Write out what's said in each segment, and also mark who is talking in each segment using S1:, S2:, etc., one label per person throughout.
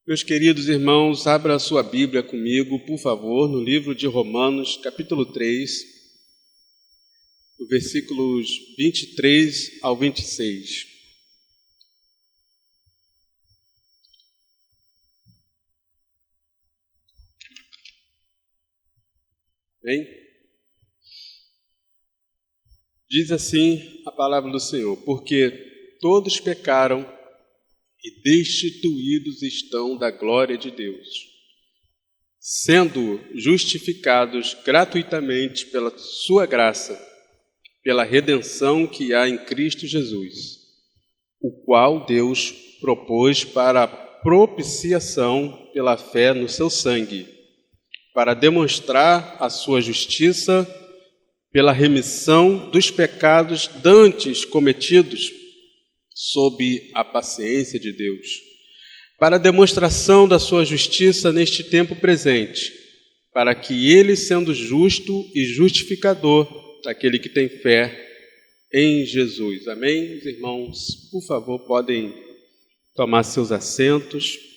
S1: Meus queridos irmãos, abra a sua Bíblia comigo, por favor, no livro de Romanos, capítulo 3, versículos 23 ao 26. Bem? Diz assim a palavra do Senhor: porque todos pecaram e destituídos estão da glória de Deus, sendo justificados gratuitamente pela sua graça, pela redenção que há em Cristo Jesus, o qual Deus propôs para a propiciação pela fé no seu sangue, para demonstrar a sua justiça pela remissão dos pecados dantes cometidos sob a paciência de Deus, para a demonstração da sua justiça neste tempo presente, para que ele, sendo justo e justificador daquele que tem fé em Jesus. Amém? Os irmãos, por favor, podem tomar seus assentos.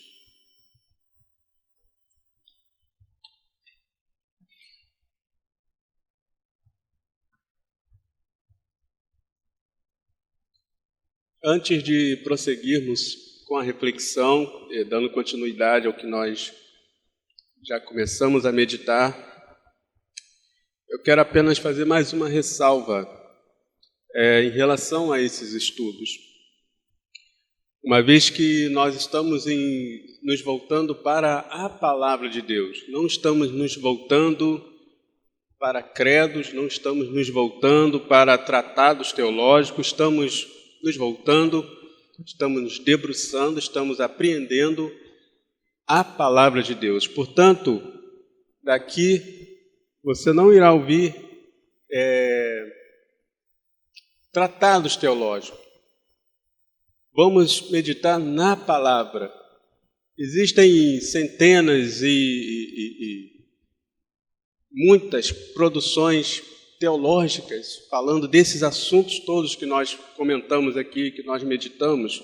S1: Antes de prosseguirmos com a reflexão, dando continuidade ao que nós já começamos a meditar, eu quero apenas fazer mais uma ressalva em relação a esses estudos. Uma vez que nós estamos nos voltando para a palavra de Deus, não estamos nos voltando para credos, não estamos nos voltando para tratados teológicos, estamos nos voltando, estamos nos debruçando, estamos apreendendo a palavra de Deus. Portanto, daqui você não irá ouvir tratados teológicos. Vamos meditar na palavra. Existem centenas e muitas produções teológicas falando desses assuntos todos que nós comentamos aqui, que nós meditamos.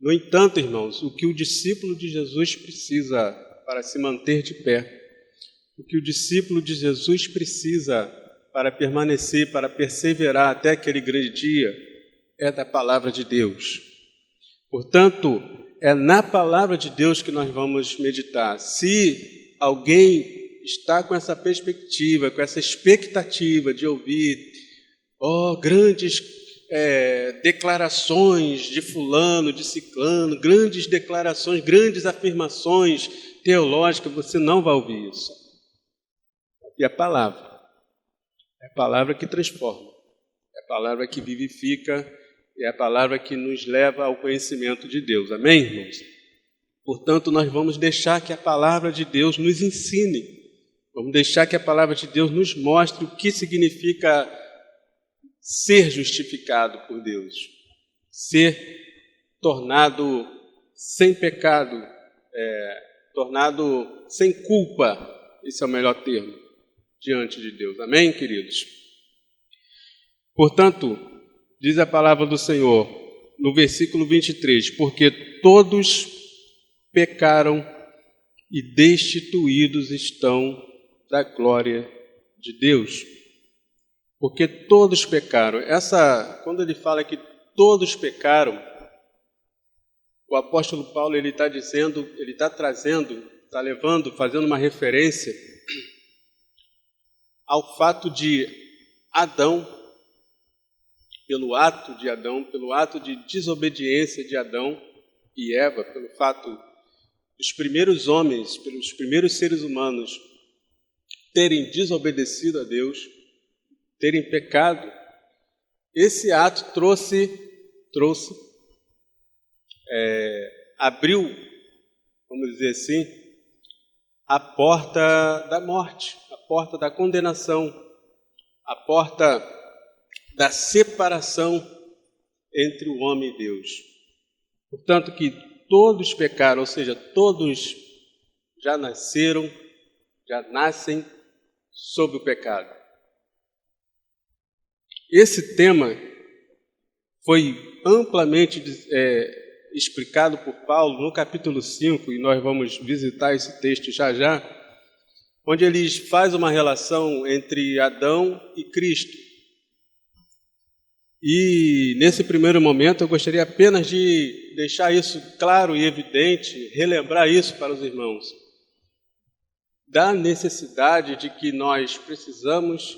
S1: No entanto, irmãos, o que o discípulo de Jesus precisa para se manter de pé, o que o discípulo de Jesus precisa para permanecer, para perseverar até aquele grande dia, é da palavra de Deus. Portanto, é na palavra de Deus que nós vamos meditar. Se alguém está com essa perspectiva, com essa expectativa de ouvir grandes declarações de fulano, de ciclano, grandes declarações, grandes afirmações teológicas, você não vai ouvir isso. E a palavra é a palavra que transforma, é a palavra que vivifica, é a palavra que nos leva ao conhecimento de Deus. Amém, irmãos? Portanto, nós vamos deixar que a palavra de Deus nos ensine. Vamos deixar que a palavra de Deus nos mostre o que significa ser justificado por Deus, ser tornado sem pecado, tornado sem culpa, esse é o melhor termo, diante de Deus. Amém, queridos? Portanto, diz a palavra do Senhor, no versículo 23, porque todos pecaram e destituídos estão da glória de Deus, porque todos pecaram. Quando ele fala que todos pecaram, o apóstolo Paulo ele está dizendo, ele está trazendo, está levando, fazendo uma referência ao fato de Adão, pelo ato de desobediência de Adão e Eva, pelo fato dos primeiros homens, pelos primeiros seres humanos terem desobedecido a Deus, terem pecado, esse ato abriu, vamos dizer assim, a porta da morte, a porta da condenação, a porta da separação entre o homem e Deus. Portanto, que todos pecaram, ou seja, todos já nasceram, já nascem sob o pecado. Esse tema foi amplamente explicado por Paulo no capítulo 5, e nós vamos visitar esse texto já já, onde ele faz uma relação entre Adão e Cristo. E nesse primeiro momento eu gostaria apenas de deixar isso claro e evidente, relembrar isso para os irmãos, da necessidade de que nós precisamos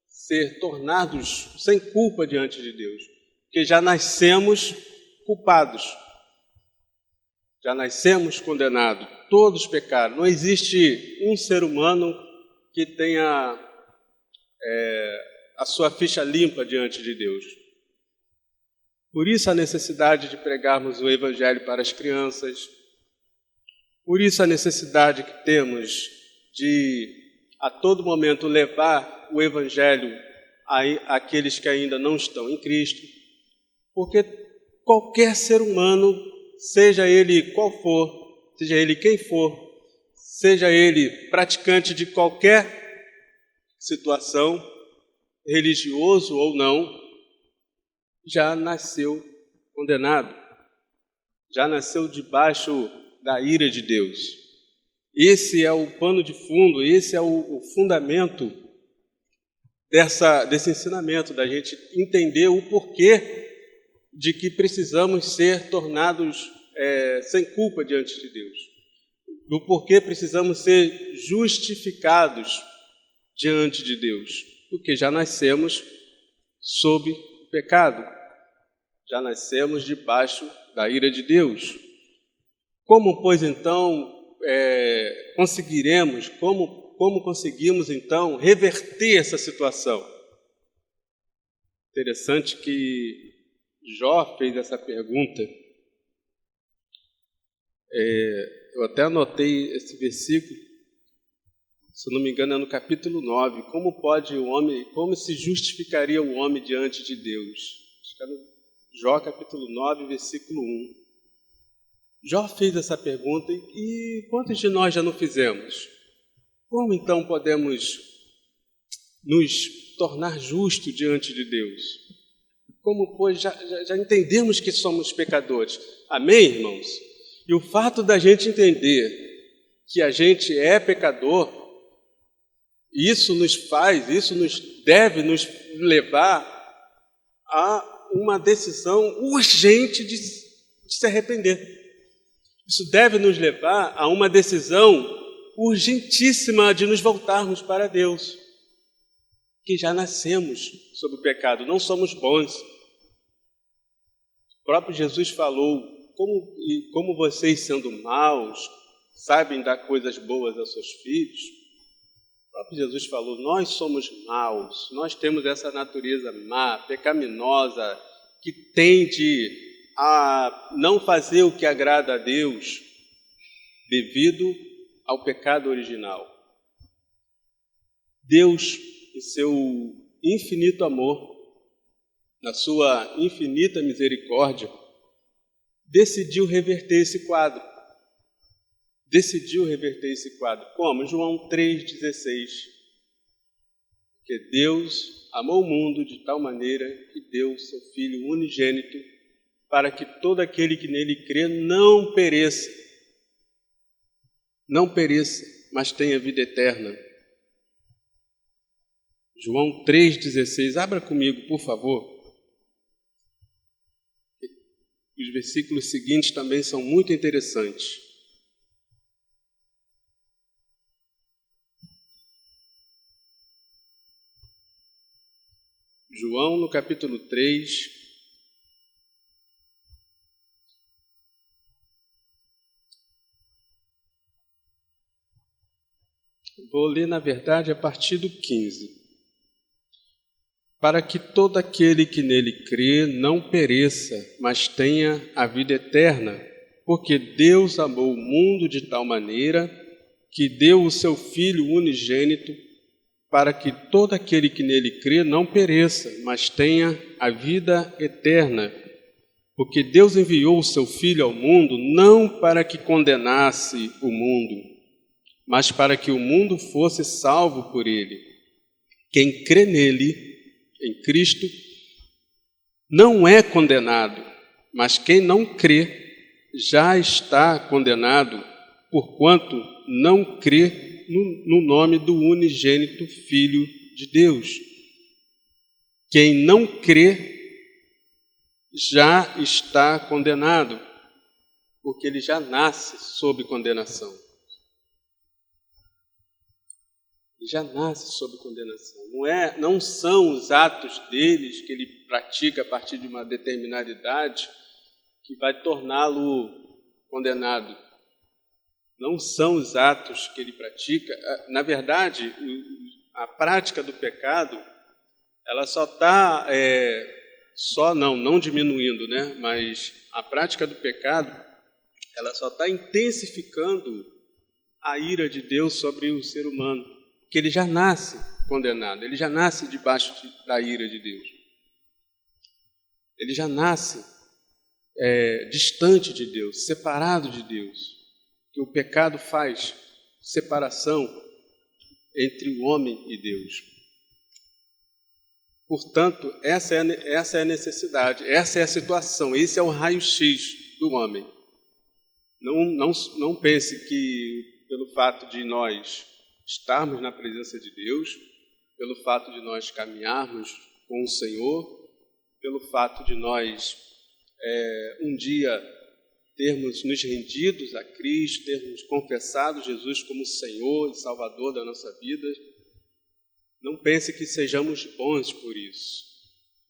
S1: ser tornados sem culpa diante de Deus, porque já nascemos culpados, já nascemos condenados, todos pecaram. Não existe um ser humano que tenha a sua ficha limpa diante de Deus. Por isso a necessidade de pregarmos o Evangelho para as crianças, por isso a necessidade que temos de, a todo momento, levar o Evangelho àqueles que ainda não estão em Cristo, porque qualquer ser humano, seja ele qual for, seja ele quem for, seja ele praticante de qualquer situação, religioso ou não, já nasceu condenado, já nasceu debaixo da ira de Deus. Esse é o pano de fundo, esse é o fundamento desse ensinamento, da gente entender o porquê de que precisamos ser tornados sem culpa diante de Deus, do porquê precisamos ser justificados diante de Deus, porque já nascemos sob o pecado, já nascemos debaixo da ira de Deus. Como, pois, então, como conseguimos, então, reverter essa situação? Interessante que Jó fez essa pergunta. Eu até anotei esse versículo, se não me engano, é no capítulo 9. Como se justificaria o homem diante de Deus? Acho que é no Jó, capítulo 9, versículo 1. Jó fez essa pergunta e quantos de nós já não fizemos? Como então podemos nos tornar justos diante de Deus? Como, pois, já entendemos que somos pecadores. Amém, irmãos? E o fato da gente entender que a gente é pecador, isso deve nos levar a uma decisão urgente de se arrepender. Isso deve nos levar a uma decisão urgentíssima de nos voltarmos para Deus, que já nascemos sob o pecado, não somos bons. O próprio Jesus falou, como vocês, sendo maus, sabem dar coisas boas aos seus filhos. O próprio Jesus falou, nós somos maus, nós temos essa natureza má, pecaminosa, que tende a não fazer o que agrada a Deus, devido ao pecado original. Deus, em seu infinito amor, na sua infinita misericórdia, decidiu reverter esse quadro. Como? João 3,16. Porque Deus amou o mundo de tal maneira que deu seu Filho unigênito, para que todo aquele que nele crê não pereça, mas tenha vida eterna. João 3,16. Abra comigo, por favor. Os versículos seguintes também são muito interessantes. João, no capítulo 3, vou ler, na verdade, a partir do 15. Para que todo aquele que nele crê não pereça, mas tenha a vida eterna, porque Deus amou o mundo de tal maneira que deu o seu Filho unigênito, para que todo aquele que nele crê não pereça, mas tenha a vida eterna. Porque Deus enviou o seu Filho ao mundo não para que condenasse o mundo, mas para que o mundo fosse salvo por ele. Quem crê nele, em Cristo, não é condenado, Mas quem não crê já está condenado, porquanto não crê no nome do unigênito Filho de Deus. Quem não crê já está condenado, porque ele já nasce sob condenação. Ele já nasce sob condenação. Não são os atos deles que ele pratica a partir de uma determinada idade que vai torná-lo condenado. Não são os atos que ele pratica. Na verdade, a prática do pecado, ela só está, não diminuindo, né? Mas a prática do pecado, ela só está intensificando a ira de Deus sobre o ser humano, porque ele já nasce condenado, ele já nasce debaixo da ira de Deus. Ele já nasce distante de Deus, separado de Deus, que o pecado faz separação entre o homem e Deus. Portanto, essa é a necessidade, essa é a situação, esse é o raio-x do homem. Não pense que pelo fato de nós estarmos na presença de Deus, pelo fato de nós caminharmos com o Senhor, pelo fato de nós um dia termos nos rendidos a Cristo, termos confessado Jesus como Senhor e Salvador da nossa vida, não pense que sejamos bons por isso.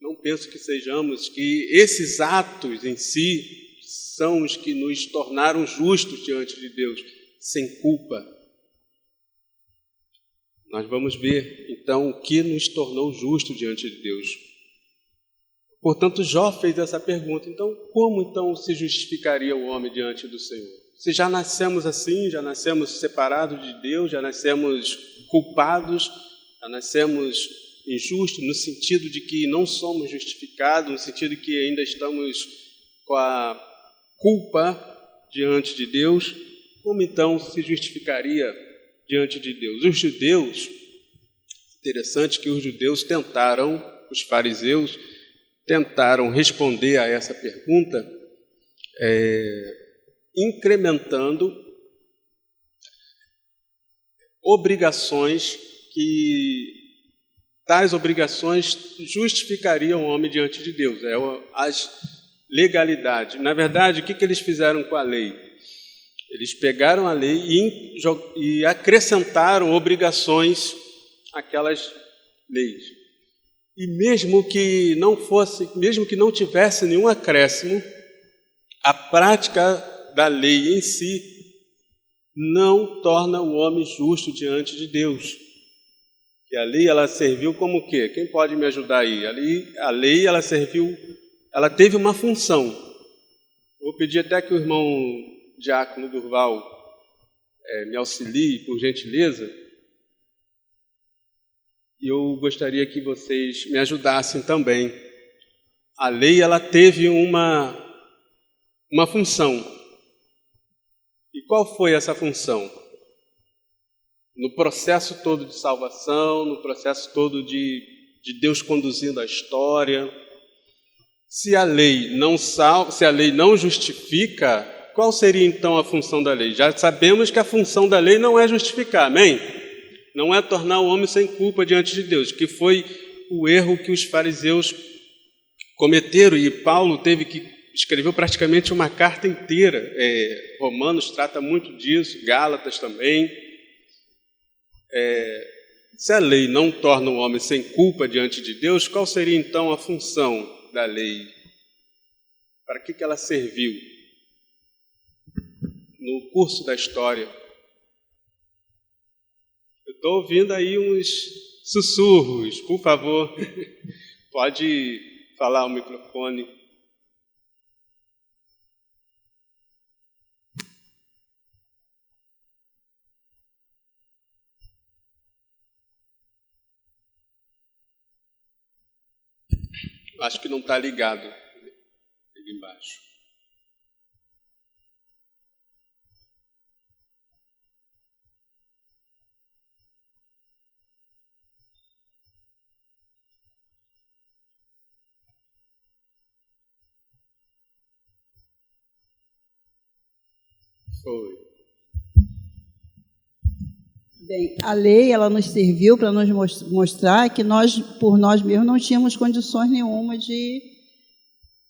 S1: Não pense que esses atos em si são os que nos tornaram justos diante de Deus, sem culpa. Nós vamos ver, então, o que nos tornou justos diante de Deus. Portanto, Jó fez essa pergunta. Então, como se justificaria o homem diante do Senhor? Se já nascemos assim, já nascemos separados de Deus, já nascemos culpados, já nascemos injustos, no sentido de que não somos justificados, no sentido de que ainda estamos com a culpa diante de Deus, como então se justificaria diante de Deus? Os judeus, interessante que os judeus os fariseus tentaram responder a essa pergunta incrementando obrigações que tais obrigações justificariam o homem diante de Deus, as legalidades. Na verdade, o que eles fizeram com a lei? Eles pegaram a lei e acrescentaram obrigações àquelas leis. E mesmo que não tivesse nenhum acréscimo, a prática da lei em si não torna o homem justo diante de Deus. E a lei, ela serviu como o quê? Quem pode me ajudar aí? A lei, ela teve uma função. Vou pedir até que o irmão Diácono Durval me auxilie, por gentileza. E eu gostaria que vocês me ajudassem também. A lei, ela teve uma função. E qual foi essa função? No processo todo de salvação, no processo todo de Deus conduzindo a história, se a lei não justifica, qual seria então a função da lei? Já sabemos que a função da lei não é justificar, amém? Não é tornar o homem sem culpa diante de Deus, que foi o erro que os fariseus cometeram, e Paulo escreveu praticamente uma carta inteira. Romanos trata muito disso, Gálatas também. Se a lei não torna o homem sem culpa diante de Deus, qual seria então a função da lei? Para que ela serviu? No curso da história, eu estou ouvindo aí uns sussurros, por favor, pode falar ao microfone. Acho que não está ligado ali embaixo. Foi.
S2: Bem, a lei ela nos serviu para nos mostrar que nós, por nós mesmos, não tínhamos condições nenhuma de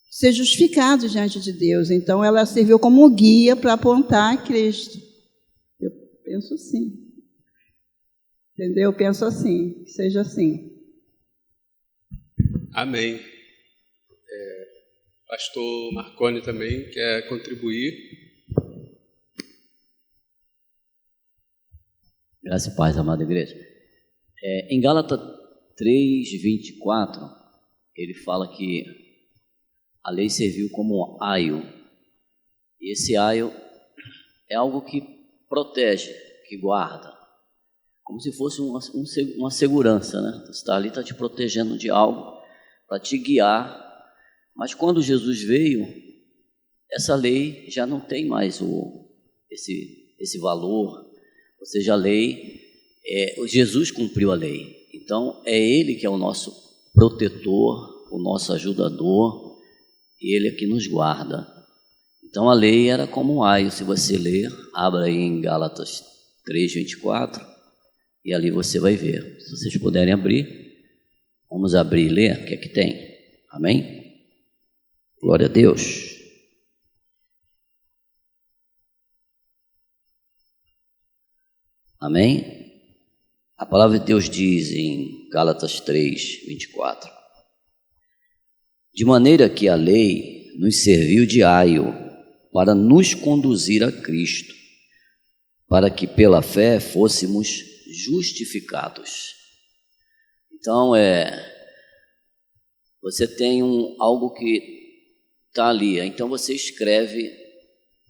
S2: ser justificados diante de Deus. Então, ela serviu como guia para apontar a Cristo. Eu penso assim. Entendeu? Eu penso assim, que seja assim.
S1: Amém. Pastor Marconi também quer contribuir.
S3: Graça e paz, amada igreja. Em Gálatas 3:24, ele fala que a lei serviu como aio. E esse aio é algo que protege, que guarda, como se fosse uma segurança, né? Você está ali, está te protegendo de algo, para te guiar. Mas quando Jesus veio, essa lei já não tem mais esse valor. Ou seja, a lei, Jesus cumpriu a lei. Então, é Ele que é o nosso protetor, o nosso ajudador, e Ele é que nos guarda. Então, a lei era como um aio. Se você ler, abra aí em Gálatas 3:24, e ali você vai ver. Se vocês puderem abrir, vamos abrir e ler o que é que tem. Amém? Glória a Deus. Amém? A palavra de Deus diz em Gálatas 3:24: de maneira que a lei nos serviu de aio para nos conduzir a Cristo, para que pela fé fôssemos justificados. Então, você tem algo que está ali, então você escreve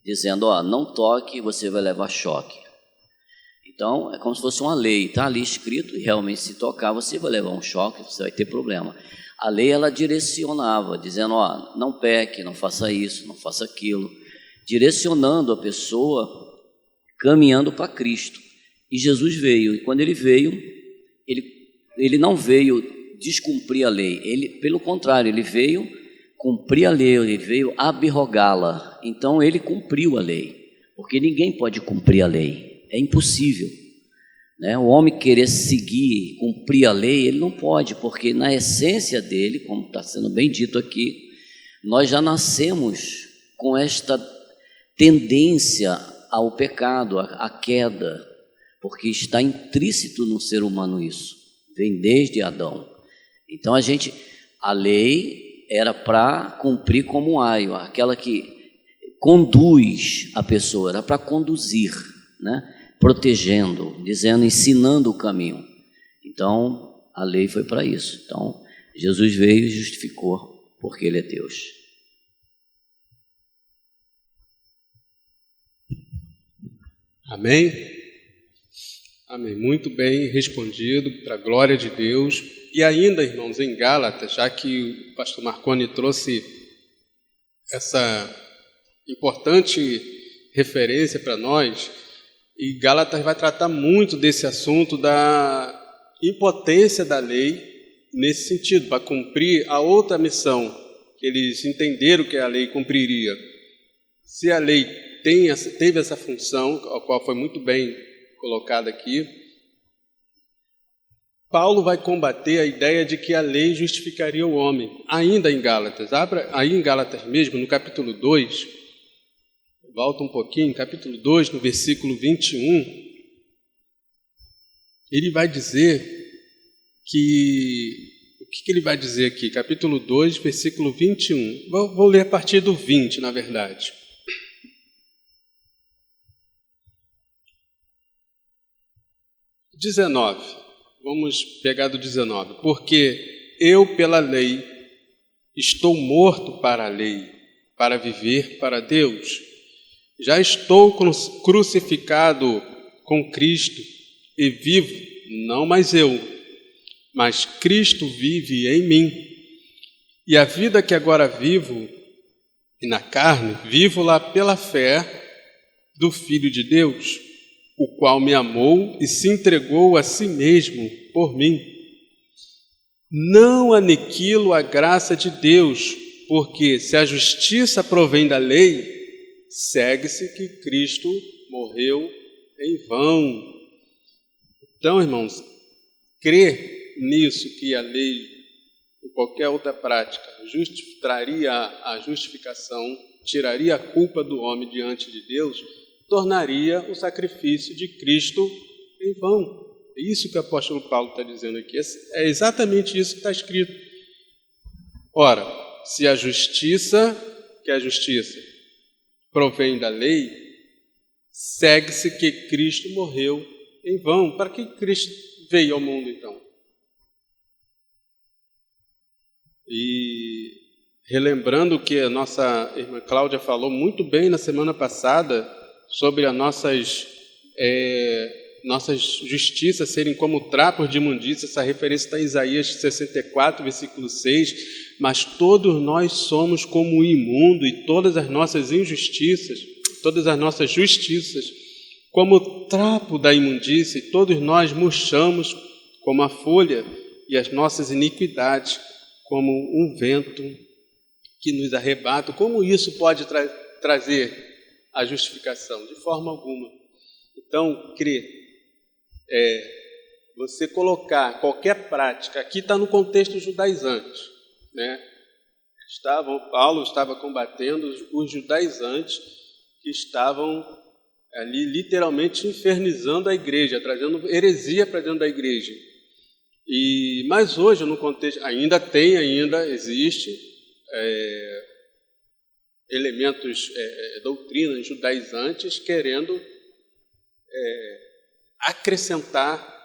S3: dizendo, não toque, você vai levar choque. Então, é como se fosse uma lei, está ali escrito, e realmente se tocar, você vai levar um choque, você vai ter problema. A lei, ela direcionava, dizendo, não peque, não faça isso, não faça aquilo, direcionando a pessoa, caminhando para Cristo. E Jesus veio, e quando ele veio, ele não veio descumprir a lei, pelo contrário, ele veio cumprir a lei, ele veio abrogá-la. Então, ele cumpriu a lei, porque ninguém pode cumprir a lei. É impossível, né? O homem querer seguir, cumprir a lei, ele não pode, porque na essência dele, como está sendo bem dito aqui, nós já nascemos com esta tendência ao pecado, à queda, porque está intrínseco no ser humano isso, vem desde Adão. Então a lei era para cumprir como um aio, aquela que conduz a pessoa, era para conduzir, né? Protegendo, dizendo, ensinando o caminho. Então, a lei foi para isso. Então, Jesus veio e justificou, porque Ele é Deus.
S1: Amém? Amém. Muito bem respondido, para a glória de Deus. E ainda, irmãos, em Gálatas, já que o pastor Marconi trouxe essa importante referência para nós, e Gálatas vai tratar muito desse assunto da impotência da lei nesse sentido, para cumprir a outra missão que eles entenderam que a lei cumpriria. Se a lei teve essa função, a qual foi muito bem colocada aqui, Paulo vai combater a ideia de que a lei justificaria o homem, ainda em Gálatas. Abra aí em Gálatas mesmo, no capítulo 2, volta um pouquinho, capítulo 2, no versículo 21, ele vai dizer que... O que ele vai dizer aqui? Capítulo 2, versículo 21. Vou ler a partir do 20, na verdade. Vamos pegar do 19. Porque eu, pela lei, estou morto para a lei, para viver para Deus. Já estou crucificado com Cristo e vivo, não mais eu, mas Cristo vive em mim. E a vida que agora vivo, e na carne, vivo-la pela fé do Filho de Deus, o qual me amou e se entregou a si mesmo por mim. Não aniquilo a graça de Deus, porque se a justiça provém da lei, segue-se que Cristo morreu em vão. Então, irmãos, crer nisso, que a lei ou qualquer outra prática traria a justificação, tiraria a culpa do homem diante de Deus, tornaria o sacrifício de Cristo em vão. É isso que o apóstolo Paulo está dizendo aqui. É exatamente isso que está escrito. Ora, se a justiça provém da lei, segue-se que Cristo morreu em vão. Para que Cristo veio ao mundo, então? E relembrando que a nossa irmã Cláudia falou muito bem na semana passada sobre as nossas justiças serem como trapos de imundícia, essa referência está em Isaías 64, versículo 6, mas todos nós somos como o imundo e todas as nossas injustiças, todas as nossas justiças, como trapo da imundícia, e todos nós murchamos como a folha, e as nossas iniquidades como um vento que nos arrebata. Como isso pode trazer a justificação? De forma alguma. Então, crer você colocar qualquer prática, aqui está no contexto judaizante, né? Paulo estava combatendo os judaizantes que estavam ali literalmente infernizando a igreja, trazendo heresia para dentro da igreja. Mas hoje, no contexto, ainda existe elementos, doutrinas judaizantes querendo acrescentar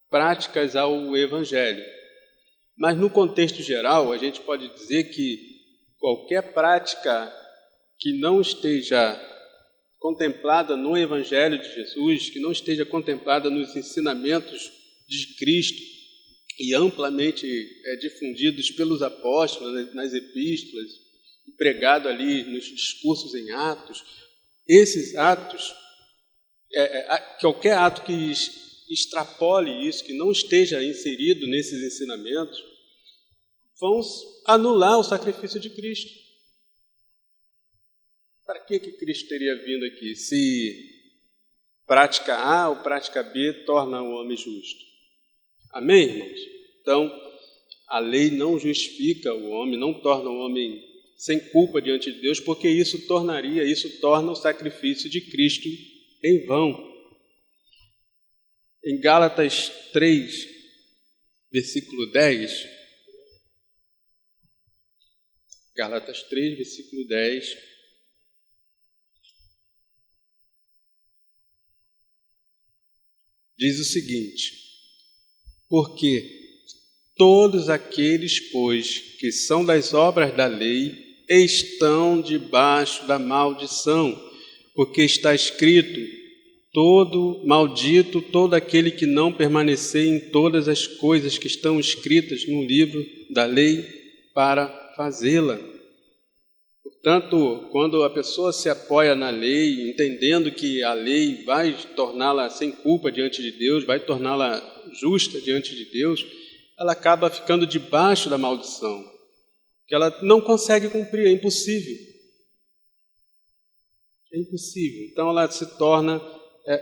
S1: práticas ao Evangelho. Mas no contexto geral, a gente pode dizer que qualquer prática que não esteja contemplada no Evangelho de Jesus, que não esteja contemplada nos ensinamentos de Cristo e amplamente difundidos pelos apóstolos nas epístolas, pregado ali nos discursos em Atos, esses atos, qualquer ato que extrapole isso, que não esteja inserido nesses ensinamentos, vão anular o sacrifício de Cristo. Para que Cristo teria vindo aqui, se prática A ou prática B torna o homem justo? Amém, irmãos? Então, a lei não justifica o homem, não torna o homem sem culpa diante de Deus, porque isso torna o sacrifício de Cristo em vão. Em Gálatas 3, versículo 10, Gálatas 3, versículo 10, diz o seguinte: porque todos aqueles, pois, que são das obras da lei, estão debaixo da maldição, porque está escrito: maldito todo aquele que não permanecer em todas as coisas que estão escritas no livro da lei para fazê-la. Portanto, quando a pessoa se apoia na lei, entendendo que a lei vai torná-la sem culpa diante de Deus, vai torná-la justa diante de Deus, ela acaba ficando debaixo da maldição, que ela não consegue cumprir, é impossível. É impossível. Então ela se torna,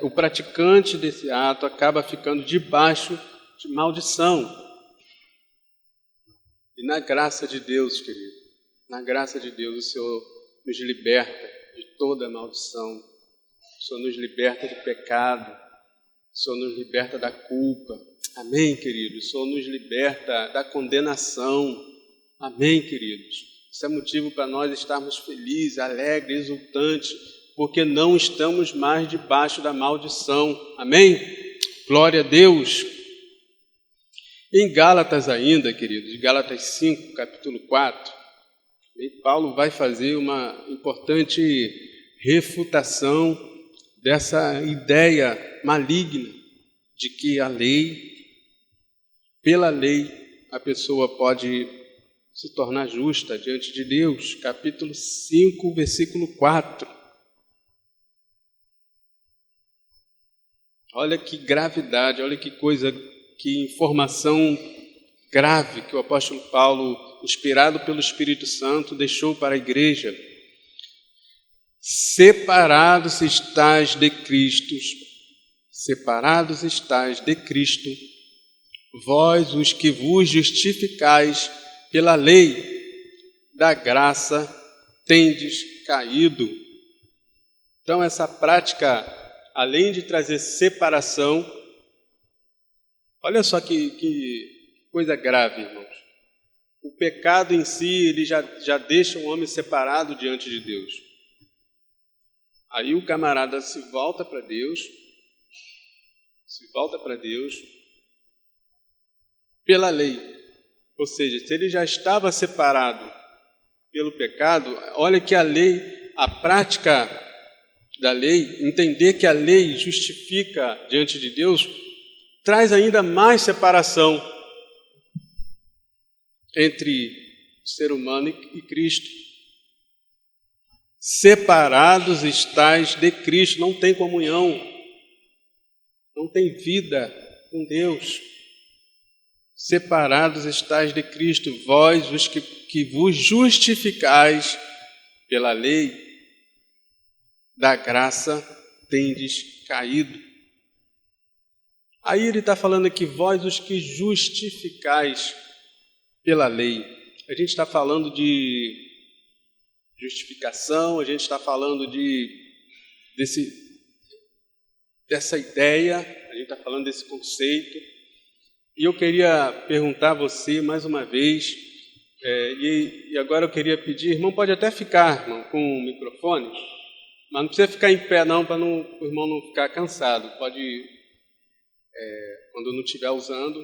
S1: o praticante desse ato acaba ficando debaixo de maldição. E na graça de Deus, querido, na graça de Deus, o Senhor nos liberta de toda maldição, o Senhor nos liberta de pecado, o Senhor nos liberta da culpa. Amém, queridos? O Senhor nos liberta da condenação. Amém, queridos? Isso é motivo para nós estarmos felizes, alegres, exultantes, porque não estamos mais debaixo da maldição. Amém? Glória a Deus! Em Gálatas ainda, queridos, Gálatas 5, capítulo 4, Paulo vai fazer uma importante refutação dessa ideia maligna de que pela lei, a pessoa pode se tornar justa diante de Deus. Capítulo 5, versículo 4. Olha que gravidade, olha que coisa, que informação grave que o apóstolo Paulo, inspirado pelo Espírito Santo, deixou para a igreja. separados estais de Cristo, vós os que vos justificais pela lei da graça tendes caído. Então essa prática, além de trazer separação, olha só que coisa grave, irmãos. O pecado em si, ele já deixa o homem separado diante de Deus. Aí o camarada se volta para Deus pela lei. Ou seja, se ele já estava separado pelo pecado, olha que a lei, a prática da lei, entender que a lei justifica diante de Deus, traz ainda mais separação entre o ser humano e Cristo. Separados estais de Cristo, não tem comunhão, não tem vida com Deus. Separados estais de Cristo, vós os que vos justificais pela lei da graça tendes caído. Aí ele está falando aqui, vós os que justificais pela lei. A gente está falando de justificação, a gente está falando dessa ideia, a gente está falando desse conceito. E eu queria perguntar a você mais uma vez, e agora eu queria pedir, irmão, pode até ficar, irmão, com o microfone, mas não precisa ficar em pé não, para o irmão não ficar cansado. Pode, quando não estiver usando,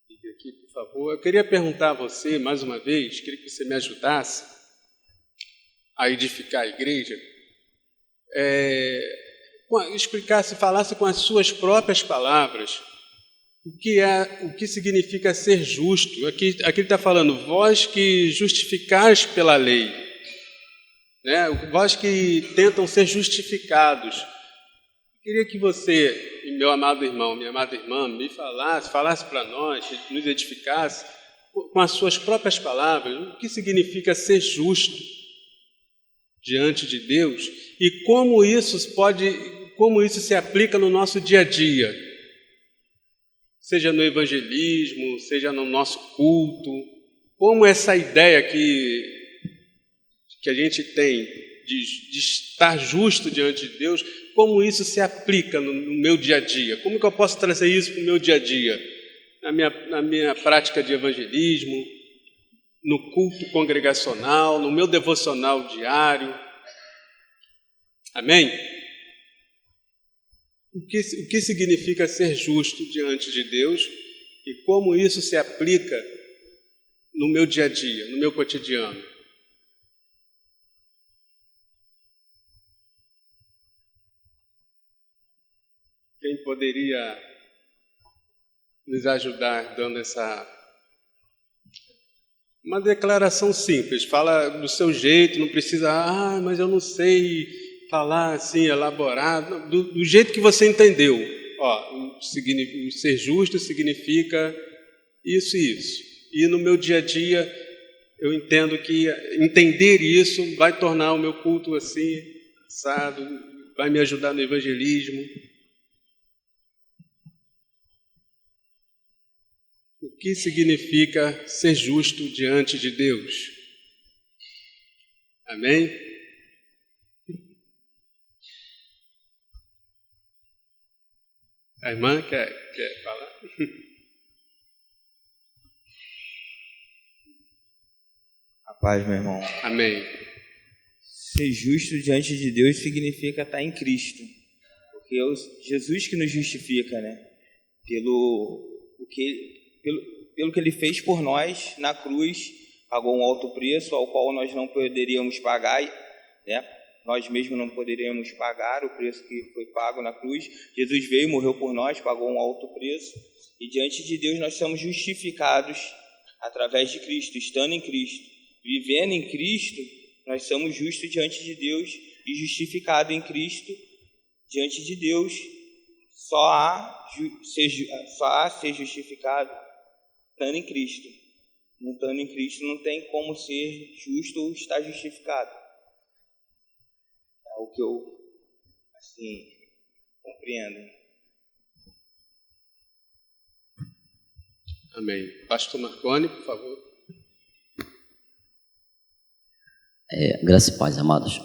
S1: fique aqui, por favor. Eu queria perguntar a você, mais uma vez, queria que você me ajudasse a edificar a igreja, explicasse, falasse com as suas próprias palavras o que significa ser justo. Aqui ele está falando, vós que justificais pela lei, né? Vós que tentam ser justificados. Eu queria que você, meu amado irmão, minha amada irmã, me falasse para nós, nos edificasse com as suas próprias palavras o que significa ser justo diante de Deus e como isso se aplica no nosso dia a dia. Seja no evangelismo, seja no nosso culto, como essa ideia que a gente tem de estar justo diante de Deus, como isso se aplica no meu dia a dia, como que eu posso trazer isso para o meu dia a dia, na minha prática de evangelismo, no culto congregacional, no meu devocional diário. Amém? O que significa ser justo diante de Deus e como isso se aplica no meu dia a dia, no meu cotidiano. Quem poderia nos ajudar dando uma declaração simples, fala do seu jeito, não precisa, mas eu não sei falar assim, elaborado, do jeito que você entendeu. O ser justo significa isso e isso. E no meu dia a dia, eu entendo que entender isso vai tornar o meu culto assim, assado, vai me ajudar no evangelismo. O que significa ser justo diante de Deus? Amém? A irmã quer falar?
S4: A paz, meu irmão.
S1: Amém.
S4: Ser justo diante de Deus significa estar em Cristo. Porque é Jesus que nos justifica, né? Pelo que Ele fez por nós na cruz, pagou um alto preço ao qual nós não poderíamos pagar, né? Nós mesmos não poderíamos pagar o preço que foi pago na cruz. Jesus veio, morreu por nós, pagou um alto preço. E diante de Deus nós somos justificados através de Cristo, estando em Cristo. Vivendo em Cristo, nós somos justos diante de Deus e justificados em Cristo diante de Deus. Só há ser justificado estando em Cristo. Não estando em Cristo não tem como ser justo ou estar justificado. É o que eu, assim, compreendo.
S1: Amém. Pastor Marconi, por favor.
S3: Graça e paz, amados.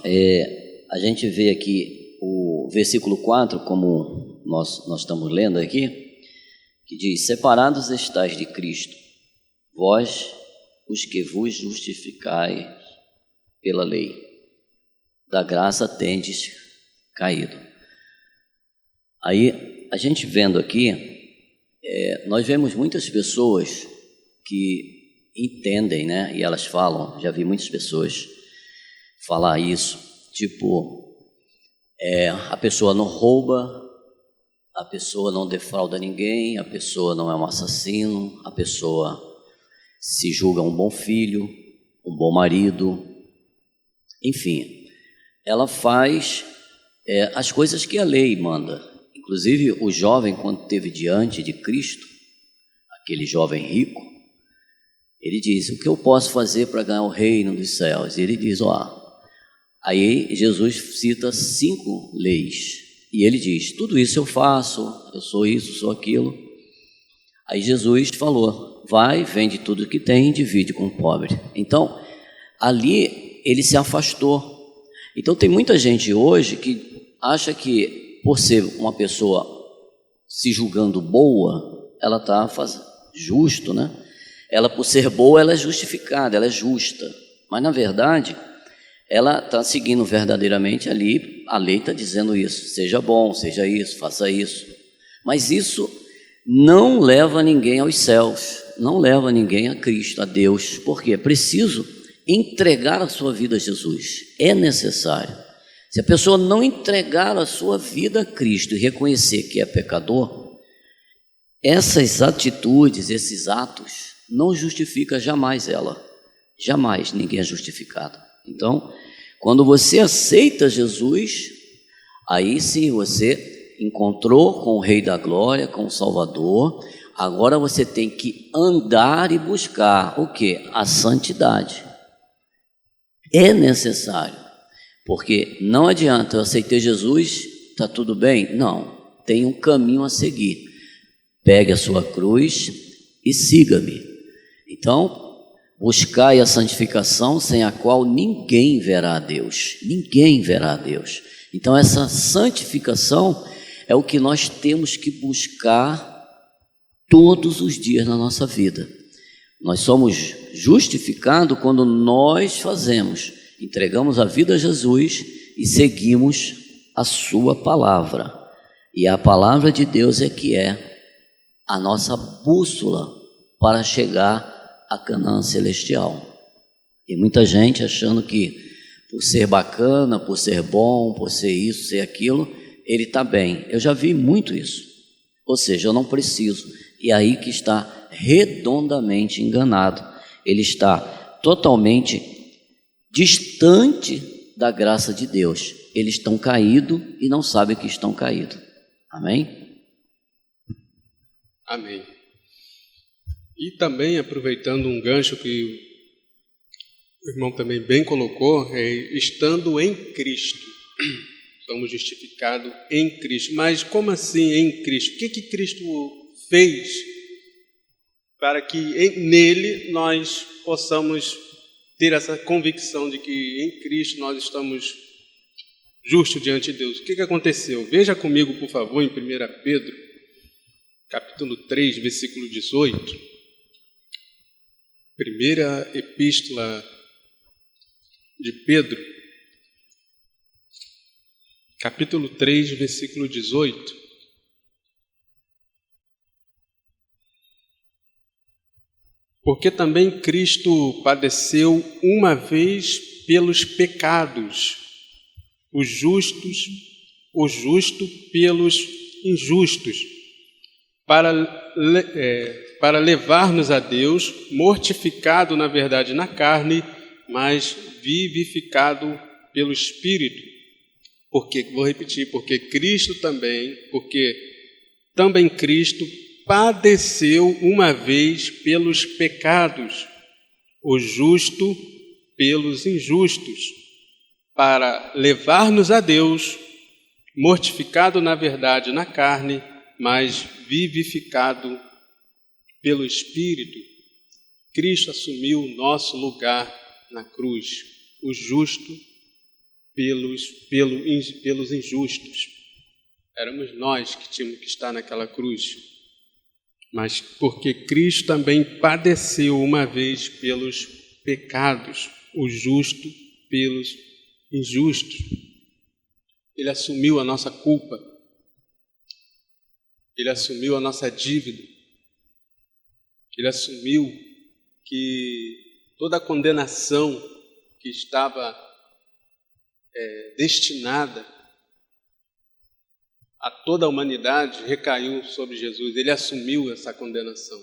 S3: A gente vê aqui o versículo 4, como nós estamos lendo aqui, que diz: separados estáis de Cristo, vós os que vos justificais pela lei, da graça tendes caído. Aí, a gente vendo aqui, nós vemos muitas pessoas que entendem, né? E elas falam, já vi muitas pessoas falar isso, tipo, a pessoa não rouba, a pessoa não defrauda ninguém, a pessoa não é um assassino, a pessoa se julga um bom filho, um bom marido, enfim, ela faz as coisas que a lei manda. Inclusive, o jovem, quando esteve diante de Cristo, aquele jovem rico, ele diz: o que eu posso fazer para ganhar o reino dos céus? E ele diz: aí Jesus cita 5 leis, e ele diz: tudo isso eu faço, eu sou isso, sou aquilo. Aí Jesus falou: vai, vende tudo que tem e divide com o pobre. Então, ali ele se afastou. Então tem muita gente hoje que acha que, por ser uma pessoa se julgando boa, ela está fazendo justo, né? Ela, por ser boa, ela é justificada, ela é justa. Mas, na verdade, ela está seguindo verdadeiramente ali, a lei está dizendo isso: seja bom, seja isso, faça isso. Mas isso não leva ninguém aos céus, não leva ninguém a Cristo, a Deus. Por quê? É preciso entregar a sua vida a Jesus, é necessário. Se a pessoa não entregar a sua vida a Cristo e reconhecer que é pecador, essas atitudes, esses atos, não justifica jamais ela. Jamais ninguém é justificado. Então, quando você aceita Jesus, aí sim você encontrou com o Rei da Glória, com o Salvador. Agora você tem que andar e buscar o quê? A santidade. É necessário. Porque não adianta, eu aceitei Jesus, está tudo bem? Não, tem um caminho a seguir. Pegue a sua cruz e siga-me. Então, buscai a santificação, sem a qual ninguém verá a Deus. Ninguém verá a Deus. Então, essa santificação é o que nós temos que buscar todos os dias na nossa vida. Nós somos justificados quando nós entregamos a vida a Jesus e seguimos a sua palavra. E a palavra de Deus é que é a nossa bússola para chegar à Canaã celestial. E muita gente achando que por ser bacana, por ser bom, por ser isso, ser aquilo, ele está bem. Eu já vi muito isso. Ou seja, eu não preciso. E aí que está redondamente enganado. Ele está totalmente distante da graça de Deus. Eles estão caídos e não sabem que estão caídos. Amém?
S1: Amém. E também, aproveitando um gancho que o irmão também bem colocou, estando em Cristo. Somos justificados em Cristo. Mas como assim em Cristo? O que Cristo fez para que nele nós possamos ter essa convicção de que em Cristo nós estamos justos diante de Deus? O que aconteceu? Veja comigo, por favor, em 1 Pedro, capítulo 3, versículo 18. Primeira epístola de Pedro, capítulo 3, versículo 18. Porque também Cristo padeceu uma vez pelos pecados, o justo pelos injustos, para levar-nos a Deus, mortificado na verdade na carne, mas vivificado pelo Espírito. Vou repetir, porque também Cristo padeceu uma vez pelos pecados, o justo pelos injustos, para levar-nos a Deus, mortificado na verdade na carne, mas vivificado pelo Espírito. Cristo assumiu o nosso lugar na cruz, o justo pelos injustos. Éramos nós que tínhamos que estar naquela cruz, mas porque Cristo também padeceu uma vez pelos pecados, o justo pelos injustos. Ele assumiu a nossa culpa, ele assumiu a nossa dívida, ele assumiu que toda a condenação que estava destinada a toda a humanidade recaiu sobre Jesus. Ele assumiu essa condenação.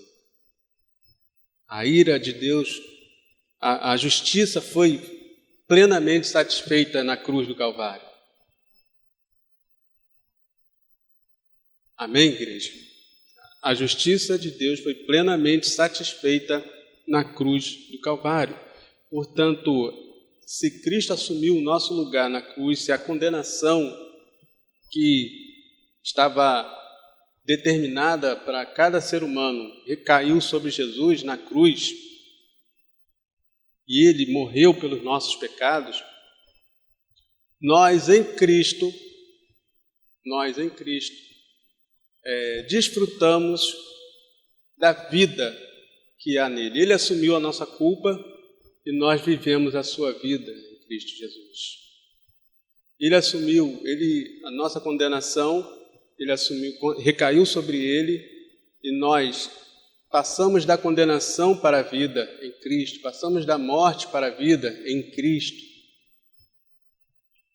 S1: A ira de Deus, a justiça foi plenamente satisfeita na cruz do Calvário. Amém, igreja? A justiça de Deus foi plenamente satisfeita na cruz do Calvário. Portanto, se Cristo assumiu o nosso lugar na cruz, se a condenação que estava determinada para cada ser humano recaiu sobre Jesus na cruz, e Ele morreu pelos nossos pecados, nós em Cristo, desfrutamos da vida que há nele. Ele assumiu a nossa culpa e nós vivemos a sua vida em Cristo Jesus. Ele assumiu a nossa condenação, ele assumiu, recaiu sobre ele, e nós passamos da condenação para a vida em Cristo, passamos da morte para a vida em Cristo.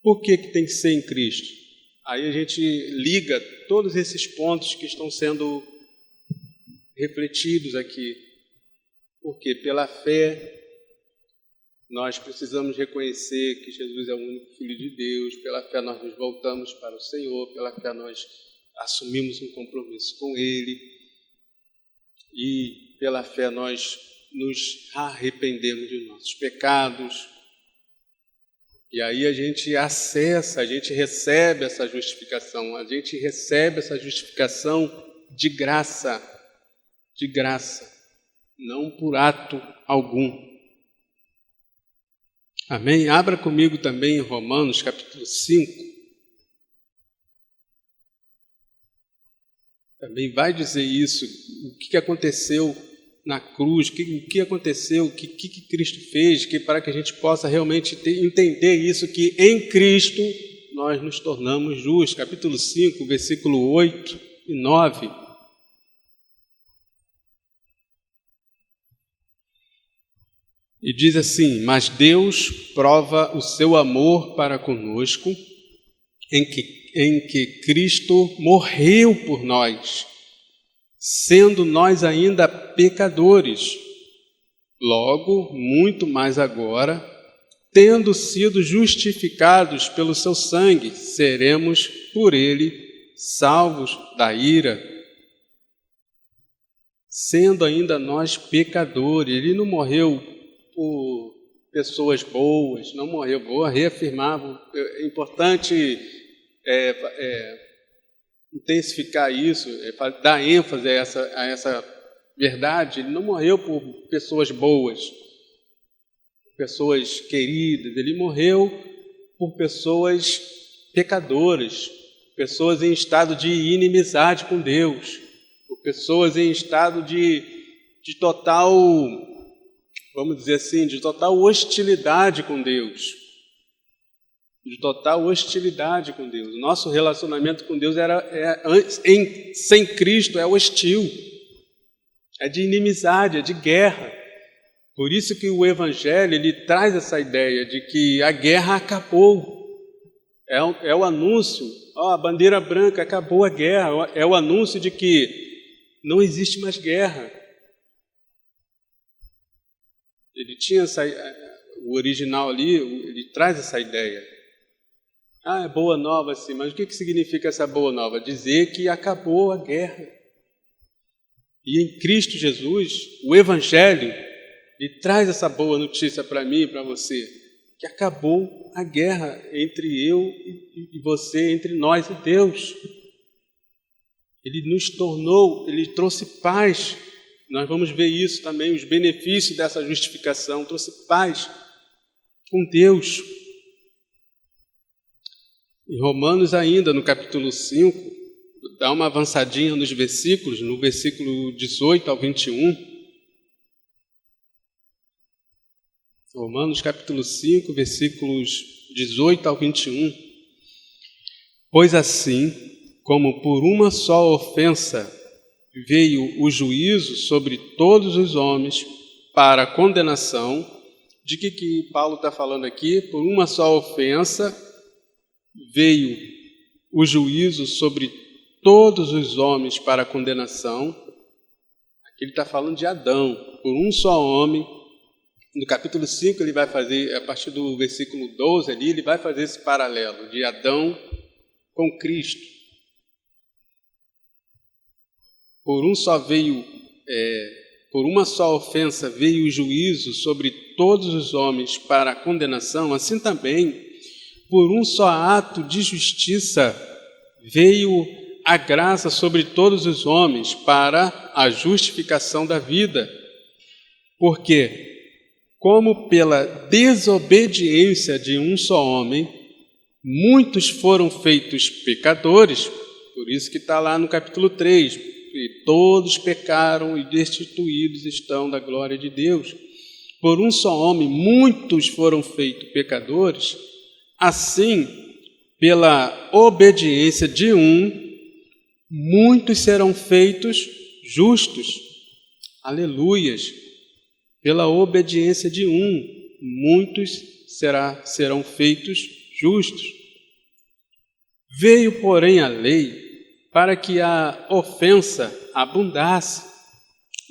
S1: Por que tem que ser em Cristo? Aí a gente liga todos esses pontos que estão sendo refletidos aqui. Porque pela fé nós precisamos reconhecer que Jesus é o único Filho de Deus, pela fé nós nos voltamos para o Senhor, pela fé nós assumimos um compromisso com Ele, e pela fé nós nos arrependemos de nossos pecados, e aí a gente recebe essa justificação, de graça, não por ato algum. Amém? Abra comigo também em Romanos capítulo 5. Também vai dizer isso, o que aconteceu na cruz, o que aconteceu, o que Cristo fez, para que a gente possa realmente entender isso, que em Cristo nós nos tornamos justos. Capítulo 5, versículo 8 e 9. E diz assim: mas Deus prova o seu amor para conosco, em que Cristo morreu por nós, sendo nós ainda pecadores. Logo, muito mais agora, tendo sido justificados pelo seu sangue, seremos por ele salvos da ira. Sendo ainda nós pecadores, ele não morreu por pessoas boas, não morreu. Vou reafirmar, é importante intensificar isso, dar ênfase a essa verdade. Ele não morreu por pessoas boas, pessoas queridas, ele morreu por pessoas pecadoras, pessoas em estado de inimizade com Deus, por pessoas em estado de total, vamos dizer assim, de total hostilidade com Deus. De total hostilidade com Deus. O nosso relacionamento com Deus sem Cristo é hostil, é de inimizade, é de guerra. Por isso que o Evangelho ele traz essa ideia de que a guerra acabou. É o anúncio, a bandeira branca, acabou a guerra. É o anúncio de que não existe mais guerra. Ele tinha o original ali, ele traz essa ideia. É boa nova, sim, mas o que significa essa boa nova? Dizer que acabou a guerra. E em Cristo Jesus, o Evangelho, ele traz essa boa notícia para mim e para você, que acabou a guerra entre eu e você, entre nós e Deus. Ele nos tornou, ele trouxe paz. Nós vamos ver isso também, os benefícios dessa justificação. Trouxe paz com Deus. Em Romanos ainda, no capítulo 5, dá uma avançadinha nos versículos, no versículo 18 ao 21. Romanos capítulo 5, versículos 18 ao 21. Pois assim, como por uma só ofensa veio o juízo sobre todos os homens para a condenação, de que Paulo está falando aqui? Por uma só ofensa veio o juízo sobre todos os homens para a condenação. Aqui ele está falando de Adão, por um só homem. No capítulo 5 ele vai fazer, a partir do versículo 12 ali, ele vai fazer esse paralelo de Adão com Cristo. Por uma só ofensa veio o juízo sobre todos os homens para a condenação, assim também, por um só ato de justiça veio a graça sobre todos os homens para a justificação da vida. Porque como pela desobediência de um só homem, muitos foram feitos pecadores, por isso que está lá no capítulo 3, e todos pecaram e destituídos estão da glória de Deus. Por um só homem, muitos foram feitos pecadores, assim, pela obediência de um, muitos serão feitos justos. Aleluias! Pela obediência de um, muitos serão feitos justos. Veio, porém, a lei para que a ofensa abundasse,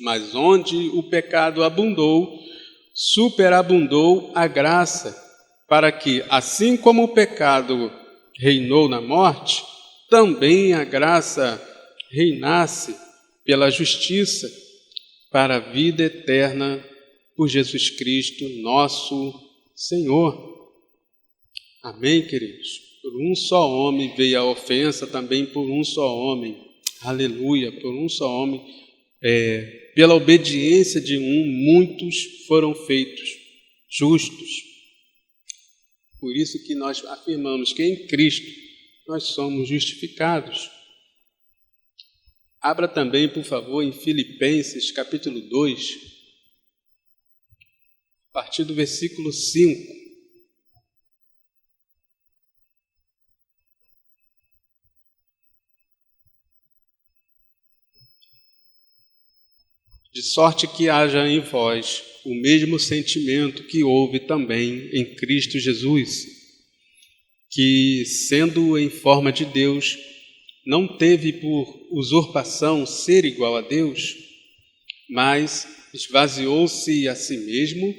S1: mas onde o pecado abundou, superabundou a graça, para que, assim como o pecado reinou na morte, também a graça reinasse pela justiça para a vida eterna por Jesus Cristo, nosso Senhor. Amém, queridos? Por um só homem veio a ofensa, também por um só homem. Aleluia! Por um só homem, pela obediência de um, muitos foram feitos justos. Por isso que nós afirmamos que em Cristo nós somos justificados. Abra também, por favor, em Filipenses, capítulo 2, a partir do versículo 5. De sorte que haja em vós o mesmo sentimento que houve também em Cristo Jesus, que, sendo em forma de Deus, não teve por usurpação ser igual a Deus, mas esvaziou-se a si mesmo,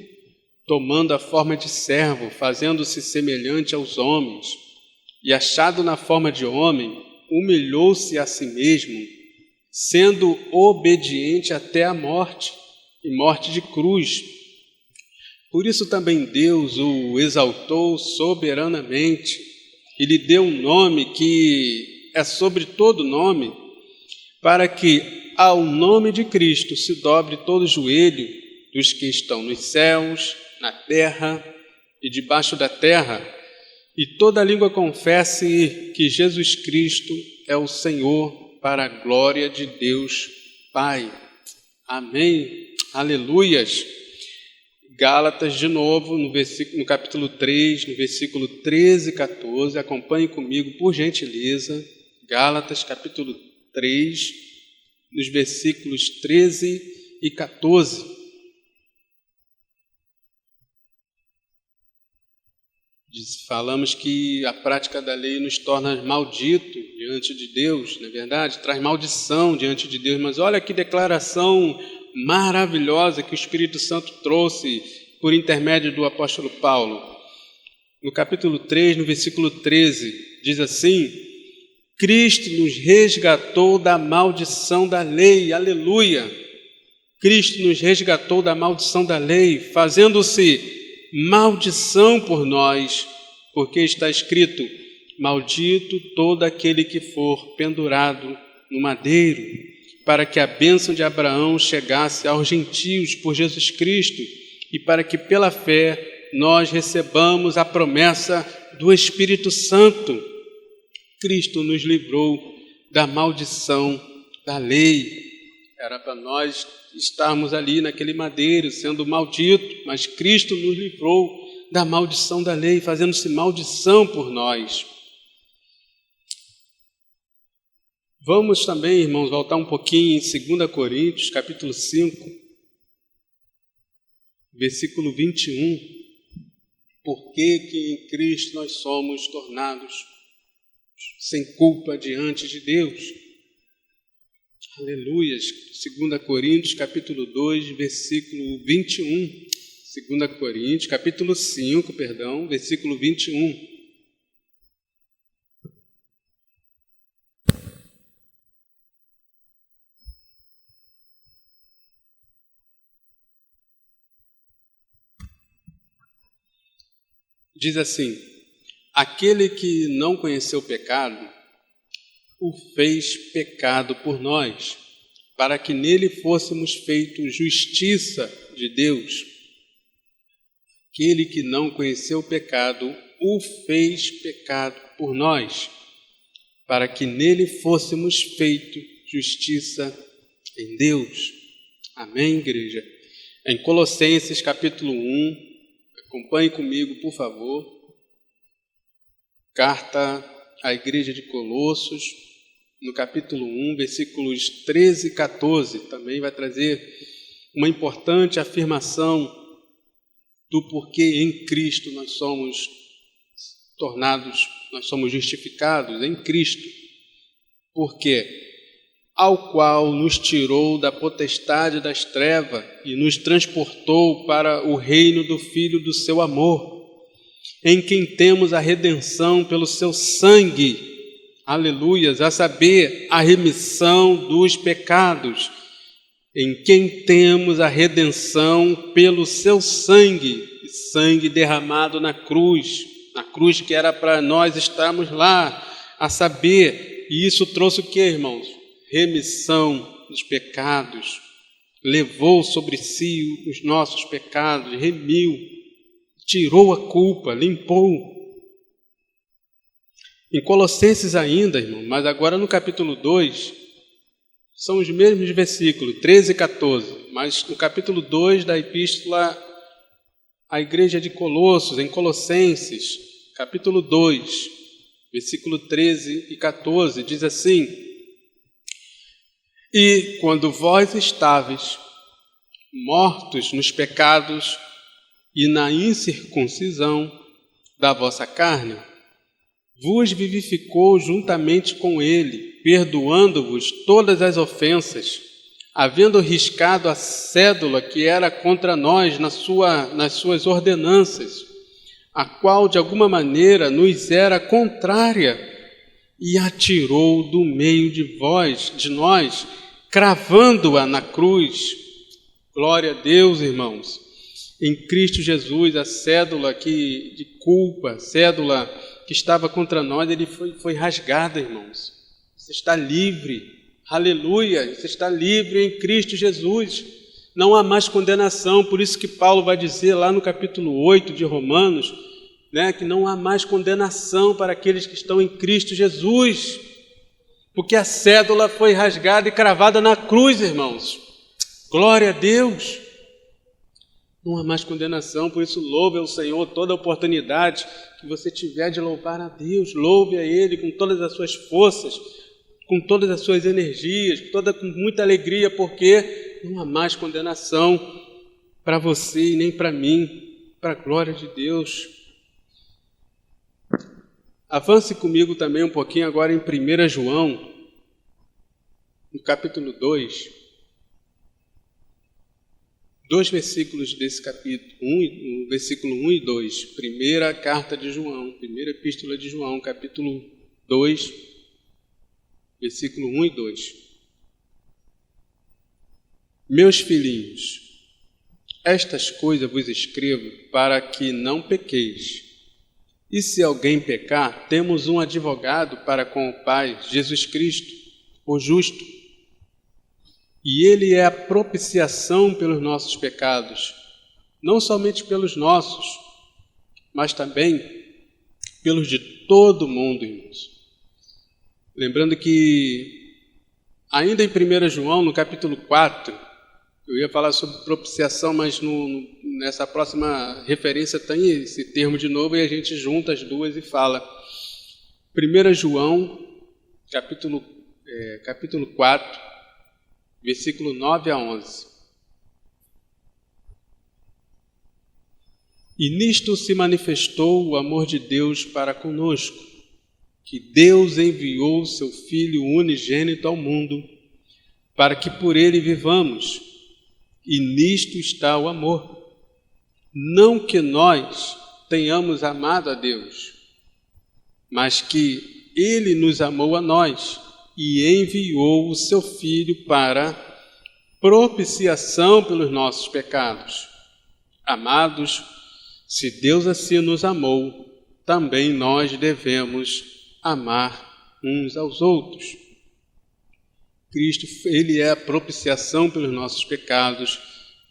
S1: tomando a forma de servo, fazendo-se semelhante aos homens, e achado na forma de homem, humilhou-se a si mesmo, sendo obediente até a morte, e morte de cruz. Por isso também Deus o exaltou soberanamente, e lhe deu um nome que é sobre todo nome, para que ao nome de Cristo se dobre todo joelho dos que estão nos céus, na terra e debaixo da terra, e toda língua confesse que Jesus Cristo é o Senhor, para a glória de Deus Pai. Amém. Aleluias. Gálatas, de novo, no capítulo 3, no versículo 13 e 14. Acompanhe comigo, por gentileza. Gálatas, capítulo 3, nos versículos 13 e 14. Falamos que a prática da lei nos torna maldito diante de Deus, não é verdade? Traz maldição diante de Deus, mas olha que declaração maravilhosa que o Espírito Santo trouxe por intermédio do apóstolo Paulo. No capítulo 3, no versículo 13, diz assim: Cristo nos resgatou da maldição da lei, aleluia! Cristo nos resgatou da maldição da lei, fazendo-se maldição por nós, porque está escrito: maldito todo aquele que for pendurado no madeiro, para que a bênção de Abraão chegasse aos gentios por Jesus Cristo e para que pela fé nós recebamos a promessa do Espírito Santo. Cristo nos livrou da maldição da lei. Era para nós estarmos ali naquele madeiro sendo maldito, mas Cristo nos livrou da maldição da lei, fazendo-se maldição por nós. Vamos também, irmãos, voltar um pouquinho em 2 Coríntios, capítulo 5, versículo 21. Por que em Cristo nós somos tornados sem culpa diante de Deus? Aleluias. 2 Coríntios, capítulo 2, versículo 21. 2 Coríntios, capítulo 5, versículo 21. Diz assim: aquele que não conheceu o pecado, o fez pecado por nós, para que nele fôssemos feitos justiça de Deus. Aquele que não conheceu o pecado, o fez pecado por nós, para que nele fôssemos feitos justiça em Deus. Amém, igreja? Em Colossenses capítulo 1, acompanhe comigo, por favor. Carta à igreja de Colossos, no capítulo 1, versículos 13 e 14, também vai trazer uma importante afirmação do porquê em Cristo nós somos justificados em Cristo. Porque ao qual nos tirou da potestade das trevas e nos transportou para o reino do Filho do seu amor, em quem temos a redenção pelo seu sangue, aleluias, a saber, a remissão dos pecados, em quem temos a redenção pelo seu sangue, sangue derramado na cruz que era para nós estarmos lá, a saber, e isso trouxe o que, irmãos? Remissão dos pecados, levou sobre si os nossos pecados, remiu, tirou a culpa, limpou. Em Colossenses ainda, irmão, mas agora no capítulo 2, são os mesmos versículos, 13 e 14, mas no capítulo 2 da epístola à igreja de Colossos, em Colossenses, capítulo 2, versículo 13 e 14, diz assim: e quando vós estáveis mortos nos pecados e na incircuncisão da vossa carne, vos vivificou juntamente com ele, perdoando-vos todas as ofensas, havendo riscado a cédula que era contra nós nas suas ordenanças, a qual de alguma maneira nos era contrária, e a tirou do meio de nós, cravando-a na cruz. Glória a Deus, irmãos. Em Cristo Jesus, a cédula de culpa, a cédula que estava contra nós, ele foi rasgada, irmãos. Você está livre, aleluia, você está livre em Cristo Jesus. Não há mais condenação, por isso que Paulo vai dizer lá no capítulo 8 de Romanos, que não há mais condenação para aqueles que estão em Cristo Jesus, porque a cédula foi rasgada e cravada na cruz, irmãos. Glória a Deus. Não há mais condenação, por isso louve ao Senhor toda a oportunidade que você tiver de louvar a Deus. Louve a Ele com todas as suas forças, com todas as suas energias, com muita alegria, porque não há mais condenação para você e nem para mim, para a glória de Deus. Avance comigo também um pouquinho agora em 1 João, no capítulo 2. 2 versículos desse capítulo, o versículo 1 e 2. Primeira carta de João, primeira epístola de João, capítulo 2, versículo 1 e 2. Meus filhinhos, estas coisas vos escrevo para que não pequeis. E se alguém pecar, temos um advogado para com o Pai, Jesus Cristo, o justo. E ele é a propiciação pelos nossos pecados, não somente pelos nossos, mas também pelos de todo o mundo, irmãos. Lembrando que, ainda em 1 João, no capítulo 4, eu ia falar sobre propiciação, mas nessa próxima referência tem esse termo de novo e a gente junta as duas e fala. 1 João, capítulo 4, versículo 9 a 11. E nisto se manifestou o amor de Deus para conosco, que Deus enviou o seu Filho unigênito ao mundo, para que por ele vivamos, e nisto está o amor. Não que nós tenhamos amado a Deus, mas que ele nos amou a nós, e enviou o seu Filho para propiciação pelos nossos pecados. Amados, se Deus assim nos amou, também nós devemos amar uns aos outros. Cristo, ele é a propiciação pelos nossos pecados.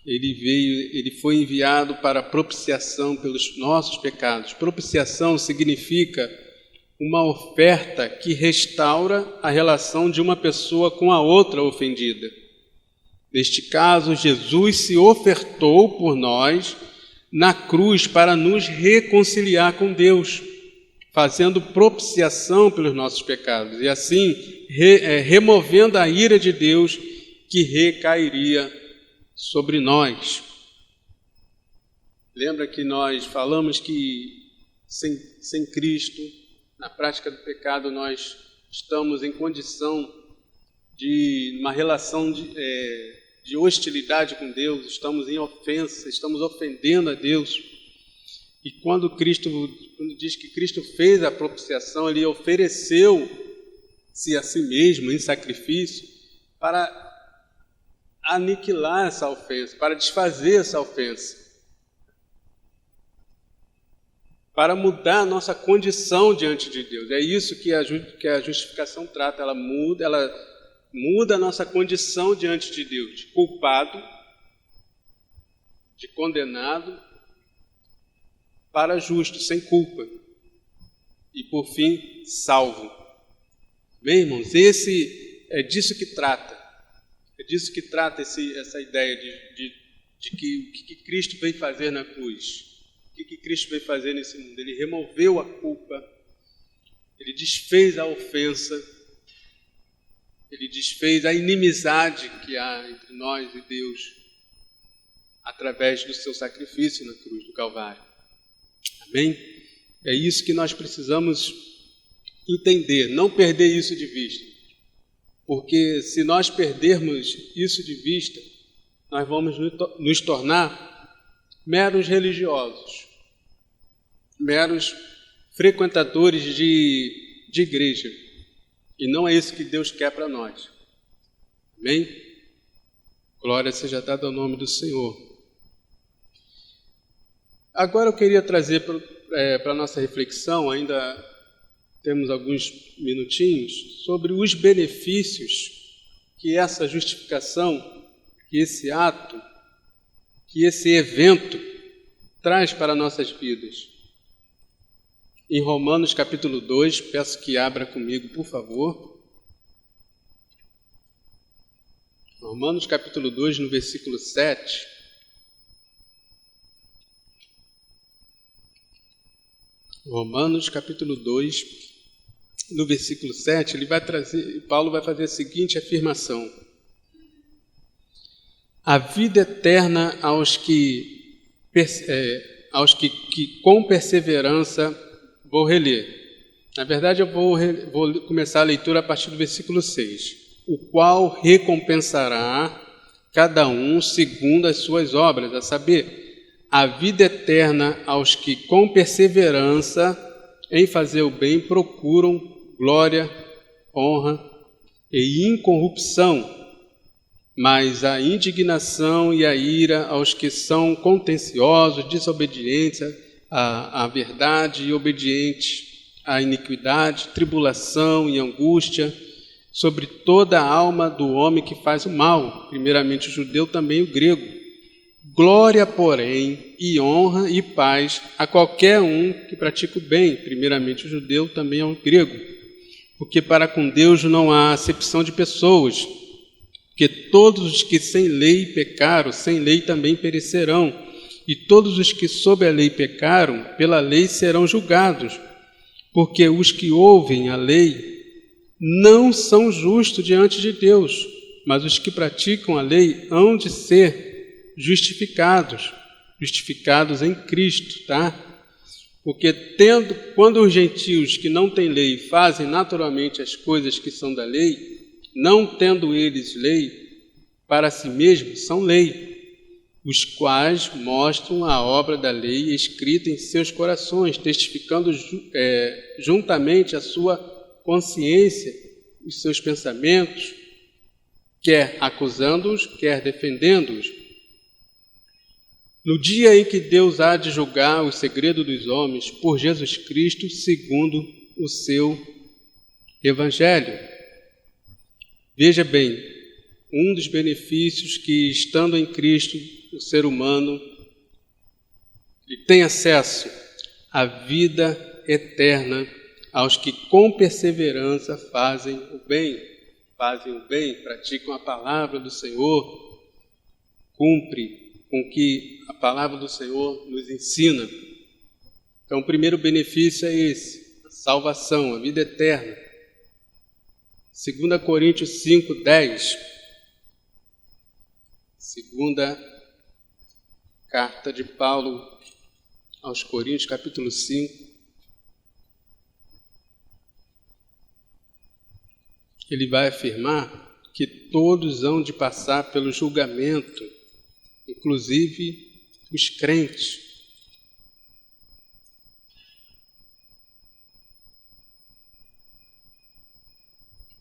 S1: Ele foi enviado para propiciação pelos nossos pecados. Propiciação significa uma oferta que restaura a relação de uma pessoa com a outra ofendida. Neste caso, Jesus se ofertou por nós na cruz para nos reconciliar com Deus, fazendo propiciação pelos nossos pecados, e assim removendo a ira de Deus que recairia sobre nós. Lembra que nós falamos que sem Cristo, na prática do pecado, nós estamos em condição de uma relação de hostilidade com Deus, estamos em ofensa, estamos ofendendo a Deus. E quando diz que Cristo fez a propiciação, ele ofereceu-se a si mesmo em sacrifício para aniquilar essa ofensa, para desfazer essa ofensa, para mudar a nossa condição diante de Deus. É isso que a justificação trata, ela muda a nossa condição diante de Deus, de culpado, de condenado, para justo, sem culpa, e por fim, salvo. Bem, irmãos, é disso que trata. É disso que trata essa ideia de que o que Cristo veio fazer na cruz. O que Cristo veio fazer nesse mundo? Ele removeu a culpa, ele desfez a ofensa, ele desfez a inimizade que há entre nós e Deus através do seu sacrifício na cruz do Calvário. Amém? É isso que nós precisamos entender, não perder isso de vista. Porque se nós perdermos isso de vista, nós vamos nos tornar meros religiosos, meros frequentadores de igreja. E não é isso que Deus quer para nós. Amém? Glória seja dada ao nome do Senhor. Agora eu queria trazer para a nossa reflexão, ainda temos alguns minutinhos, sobre os benefícios que essa justificação, que esse ato, que esse evento traz para nossas vidas. Em Romanos capítulo 2, peço que abra comigo, por favor. Romanos capítulo 2, no versículo 7. Romanos capítulo 2, no versículo 7, Paulo vai fazer a seguinte afirmação: a vida eterna aos que com perseverança, vou reler. Na verdade, eu vou começar a leitura a partir do versículo 6. O qual recompensará cada um segundo as suas obras, a saber, a vida eterna aos que com perseverança em fazer o bem procuram glória, honra e incorrupção, mas a indignação e a ira aos que são contenciosos, desobedientes à verdade e obedientes à iniquidade, tribulação e angústia sobre toda a alma do homem que faz o mal, primeiramente o judeu, também o grego. Glória, porém, e honra e paz a qualquer um que pratica o bem, primeiramente o judeu, também ao grego. Porque para com Deus não há acepção de pessoas, porque todos os que sem lei pecaram, sem lei também perecerão, e todos os que sob a lei pecaram, pela lei serão julgados, porque os que ouvem a lei não são justos diante de Deus, mas os que praticam a lei hão de ser justificados em Cristo, tá? Porque quando os gentios que não têm lei fazem naturalmente as coisas que são da lei, não tendo eles lei para si mesmos, são lei, os quais mostram a obra da lei escrita em seus corações, testificando juntamente a sua consciência, os seus pensamentos, quer acusando-os, quer defendendo-os. No dia em que Deus há de julgar o segredo dos homens por Jesus Cristo, segundo o seu Evangelho. Veja bem, um dos benefícios que, estando em Cristo, o ser humano ele tem acesso à vida eterna aos que com perseverança fazem o bem, praticam a palavra do Senhor, cumpre com o que a palavra do Senhor nos ensina. Então, o primeiro benefício é esse, a salvação, a vida eterna. 2 Coríntios 5:10, segunda carta de Paulo aos Coríntios, capítulo 5, ele vai afirmar que todos hão de passar pelo julgamento, inclusive os crentes.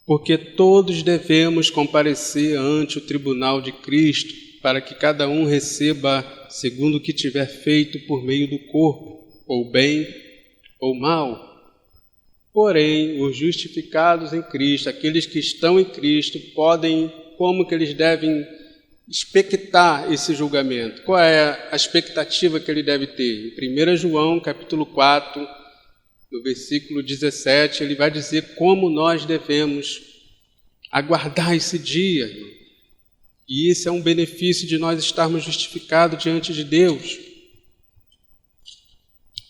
S1: Porque todos devemos comparecer ante o tribunal de Cristo, para que cada um receba segundo o que tiver feito por meio do corpo, ou bem ou mal. Porém, os justificados em Cristo, aqueles que estão em Cristo, como que eles devem expectar esse julgamento? Qual é a expectativa que ele deve ter? Em 1 João, capítulo 4, no versículo 17, ele vai dizer como nós devemos aguardar esse dia. E esse é um benefício de nós estarmos justificados diante de Deus.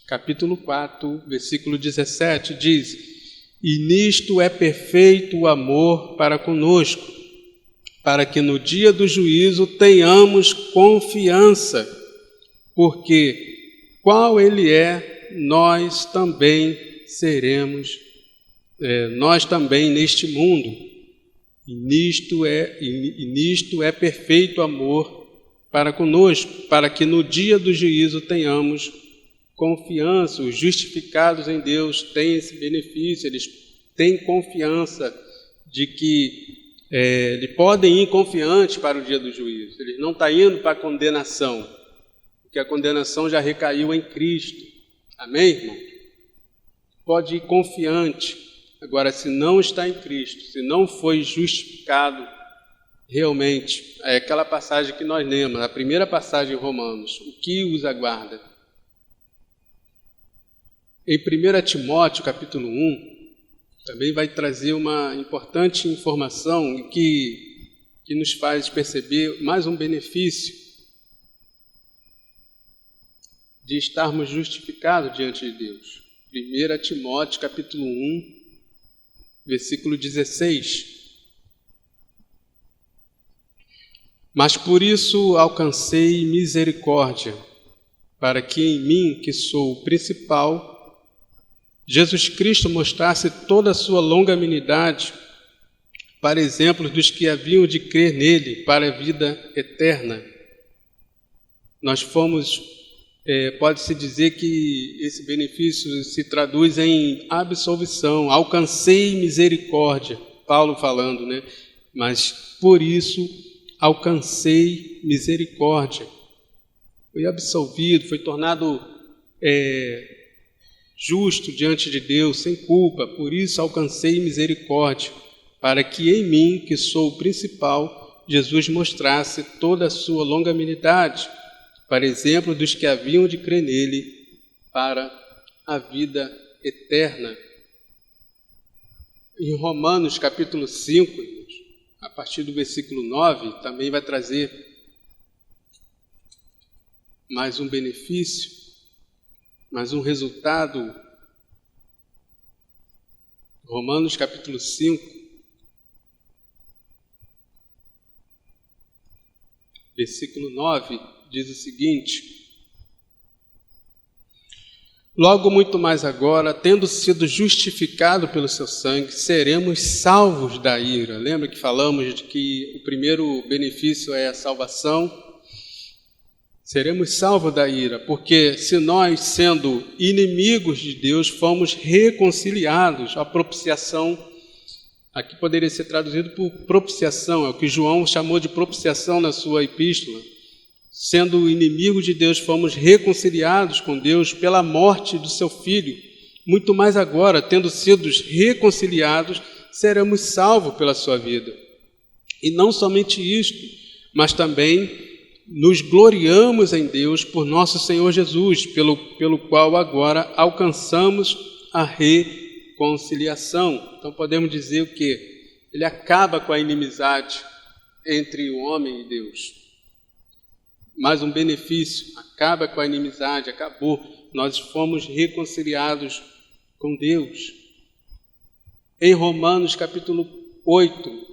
S1: Capítulo 4, versículo 17, diz: E nisto é perfeito o amor para conosco, para que no dia do juízo tenhamos confiança, porque qual ele é, nós também seremos, nós também neste mundo. E nisto é perfeito amor para conosco, para que no dia do juízo tenhamos confiança. Os justificados em Deus têm esse benefício, eles têm confiança de que eles podem ir confiantes para o dia do juízo. Eles não estão indo para a condenação, porque a condenação já recaiu em Cristo. Amém, irmão? Pode ir confiante. Agora, se não está em Cristo, se não foi justificado, realmente, é aquela passagem que nós lemos, a primeira passagem em Romanos, o que os aguarda? Em 1 Timóteo, capítulo 1, também vai trazer uma importante informação que nos faz perceber mais um benefício de estarmos justificados diante de Deus. 1 Timóteo, capítulo 1, versículo 16. Mas por isso alcancei misericórdia, para que em mim, que sou o principal, Jesus Cristo mostrasse toda a sua longanimidade, para exemplos dos que haviam de crer nele para a vida eterna. Nós fomos, pode-se dizer que esse benefício se traduz em absolvição, alcancei misericórdia, Paulo falando, né? Mas por isso alcancei misericórdia. Fui absolvido, fui tornado justo diante de Deus, sem culpa, por isso alcancei misericórdia, para que em mim, que sou o principal, Jesus mostrasse toda a sua longanimidade, para exemplo dos que haviam de crer nele, para a vida eterna. Em Romanos capítulo 5, a partir do versículo 9, também vai trazer mais um benefício, mais um resultado. Romanos capítulo 5, versículo 9, diz o seguinte: logo muito mais agora, tendo sido justificado pelo seu sangue, seremos salvos da ira. Lembra que falamos de que o primeiro benefício é a salvação? Seremos salvos da ira, porque se nós, sendo inimigos de Deus, fomos reconciliados, a propiciação, aqui poderia ser traduzido por propiciação, é o que João chamou de propiciação na sua epístola. Sendo inimigo de Deus, fomos reconciliados com Deus pela morte do seu Filho. Muito mais agora, tendo sido reconciliados, seremos salvos pela sua vida. E não somente isto, mas também nos gloriamos em Deus por nosso Senhor Jesus, pelo qual agora alcançamos a reconciliação. Então podemos dizer o quê? Ele acaba com a inimizade entre o homem e Deus. Mais um benefício, acaba com a inimizade, acabou. Nós fomos reconciliados com Deus. Em Romanos capítulo 8,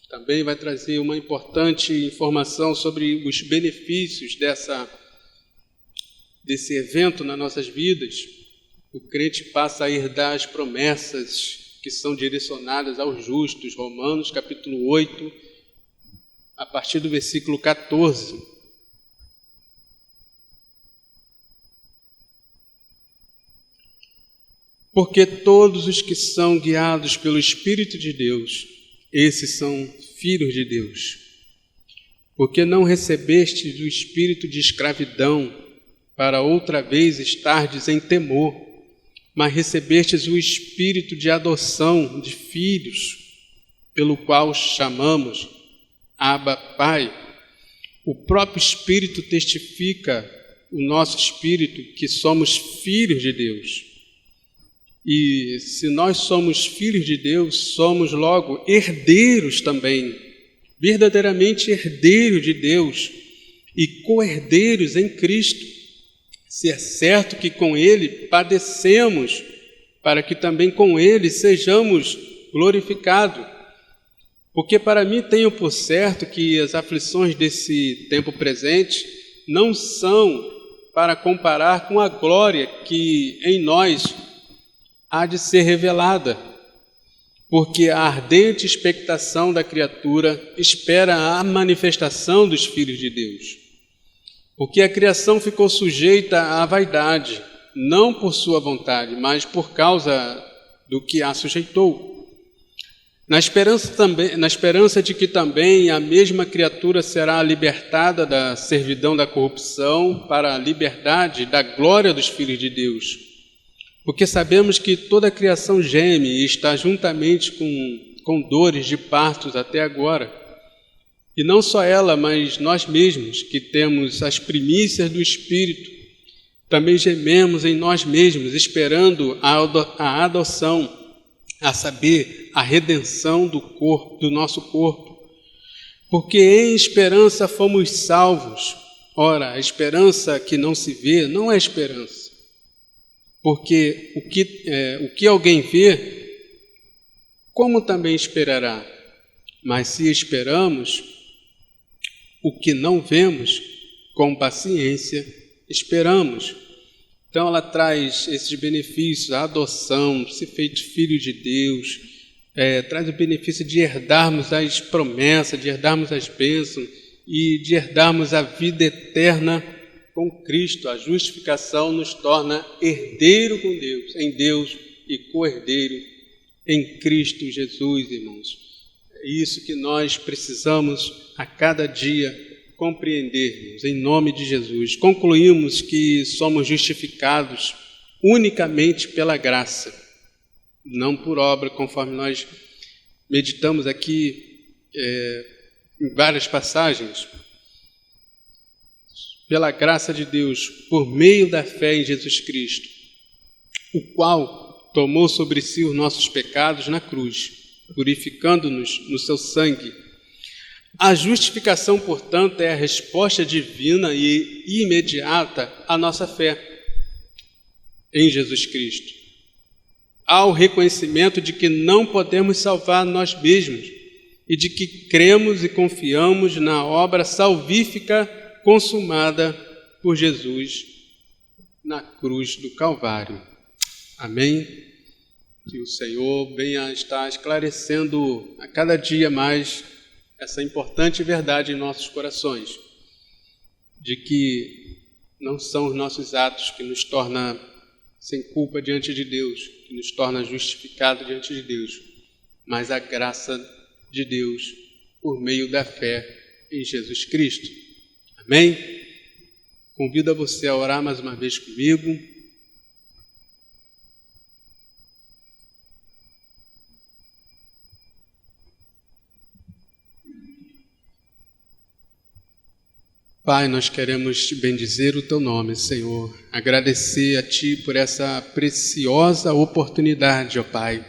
S1: também vai trazer uma importante informação sobre os benefícios desse evento nas nossas vidas. O crente passa a herdar as promessas que são direcionadas aos justos. Romanos capítulo 8, a partir do versículo 14. Porque todos os que são guiados pelo Espírito de Deus, esses são filhos de Deus. Porque não recebestes o espírito de escravidão, para outra vez estardes em temor, mas recebestes o espírito de adoção de filhos, pelo qual chamamos Abba, Pai. O próprio Espírito testifica o nosso espírito que somos filhos de Deus. E se nós somos filhos de Deus, somos logo herdeiros também, verdadeiramente herdeiros de Deus e co-herdeiros em Cristo. Se é certo que com Ele padecemos, para que também com Ele sejamos glorificados. Porque para mim tenho por certo que as aflições desse tempo presente não são para comparar com a glória que em nós há de ser revelada, porque a ardente expectação da criatura espera a manifestação dos filhos de Deus. Porque a criação ficou sujeita à vaidade, não por sua vontade, mas por causa do que a sujeitou. Na esperança de que também a mesma criatura será libertada da servidão da corrupção para a liberdade da glória dos filhos de Deus. Porque sabemos que toda a criação geme e está juntamente com dores de partos até agora. E não só ela, mas nós mesmos, que temos as primícias do Espírito, também gememos em nós mesmos, esperando a adoção, a saber, a redenção do nosso corpo. Porque em esperança fomos salvos. Ora, a esperança que não se vê não é esperança. Porque o que alguém vê, como também esperará? Mas se esperamos o que não vemos, com paciência esperamos. Então ela traz esses benefícios, a adoção, ser feito filho de Deus, traz o benefício de herdarmos as promessas, de herdarmos as bênçãos e de herdarmos a vida eterna com Cristo. A justificação nos torna herdeiro com Deus, em Deus, e co-herdeiro em Cristo Jesus, irmãos. É isso que nós precisamos a cada dia compreendermos, em nome de Jesus. Concluímos que somos justificados unicamente pela graça, não por obra, conforme nós meditamos aqui em várias passagens. Pela graça de Deus, por meio da fé em Jesus Cristo, o qual tomou sobre si os nossos pecados na cruz, purificando-nos no seu sangue. A justificação, portanto, é a resposta divina e imediata à nossa fé em Jesus Cristo, ao reconhecimento de que não podemos salvar nós mesmos e de que cremos e confiamos na obra salvífica consumada por Jesus na cruz do Calvário. Amém? Que o Senhor venha estar esclarecendo a cada dia mais essa importante verdade em nossos corações, de que não são os nossos atos que nos tornam sem culpa diante de Deus, que nos torna justificados diante de Deus, mas a graça de Deus por meio da fé em Jesus Cristo. Amém? Convido a você a orar mais uma vez comigo. Pai, nós queremos te bendizer o teu nome, Senhor. Agradecer a ti por essa preciosa oportunidade, ó Pai,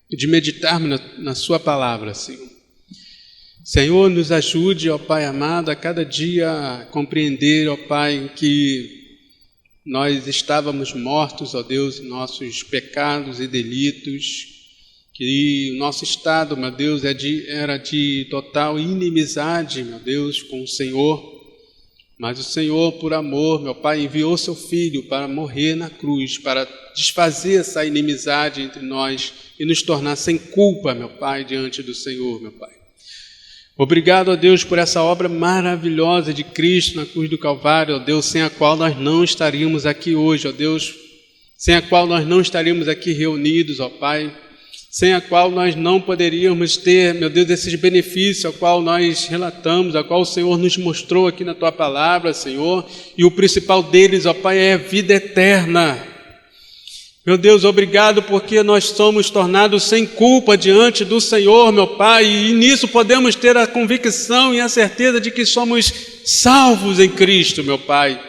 S1: de meditarmos na sua palavra, Senhor. Senhor, nos ajude, ó Pai amado, a cada dia a compreender, ó Pai, que nós estávamos mortos, ó Deus, em nossos pecados e delitos, que o nosso estado, meu Deus, era de total inimizade, meu Deus, com o Senhor. Mas o Senhor, por amor, meu Pai, enviou seu Filho para morrer na cruz, para desfazer essa inimizade entre nós e nos tornar sem culpa, meu Pai, diante do Senhor, meu Pai. Obrigado, ó Deus, por essa obra maravilhosa de Cristo na cruz do Calvário, ó Deus, sem a qual nós não estaríamos aqui hoje, ó Deus, sem a qual nós não estaríamos aqui reunidos, ó Pai, sem a qual nós não poderíamos ter, meu Deus, esses benefícios ao qual nós relatamos, a qual o Senhor nos mostrou aqui na Tua Palavra, Senhor, e o principal deles, ó Pai, é a vida eterna. Meu Deus, obrigado porque nós somos tornados sem culpa diante do Senhor, meu Pai, e nisso podemos ter a convicção e a certeza de que somos salvos em Cristo, meu Pai,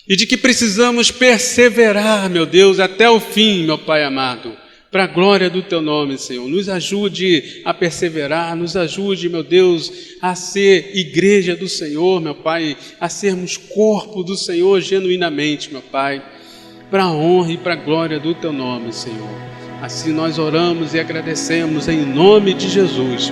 S1: e de que precisamos perseverar, meu Deus, até o fim, meu Pai amado, para a glória do Teu nome, Senhor. Nos ajude a perseverar, nos ajude, meu Deus, a ser igreja do Senhor, meu Pai, a sermos corpo do Senhor genuinamente, meu Pai, para a honra e para a glória do Teu nome, Senhor. Assim nós oramos e agradecemos em nome de Jesus.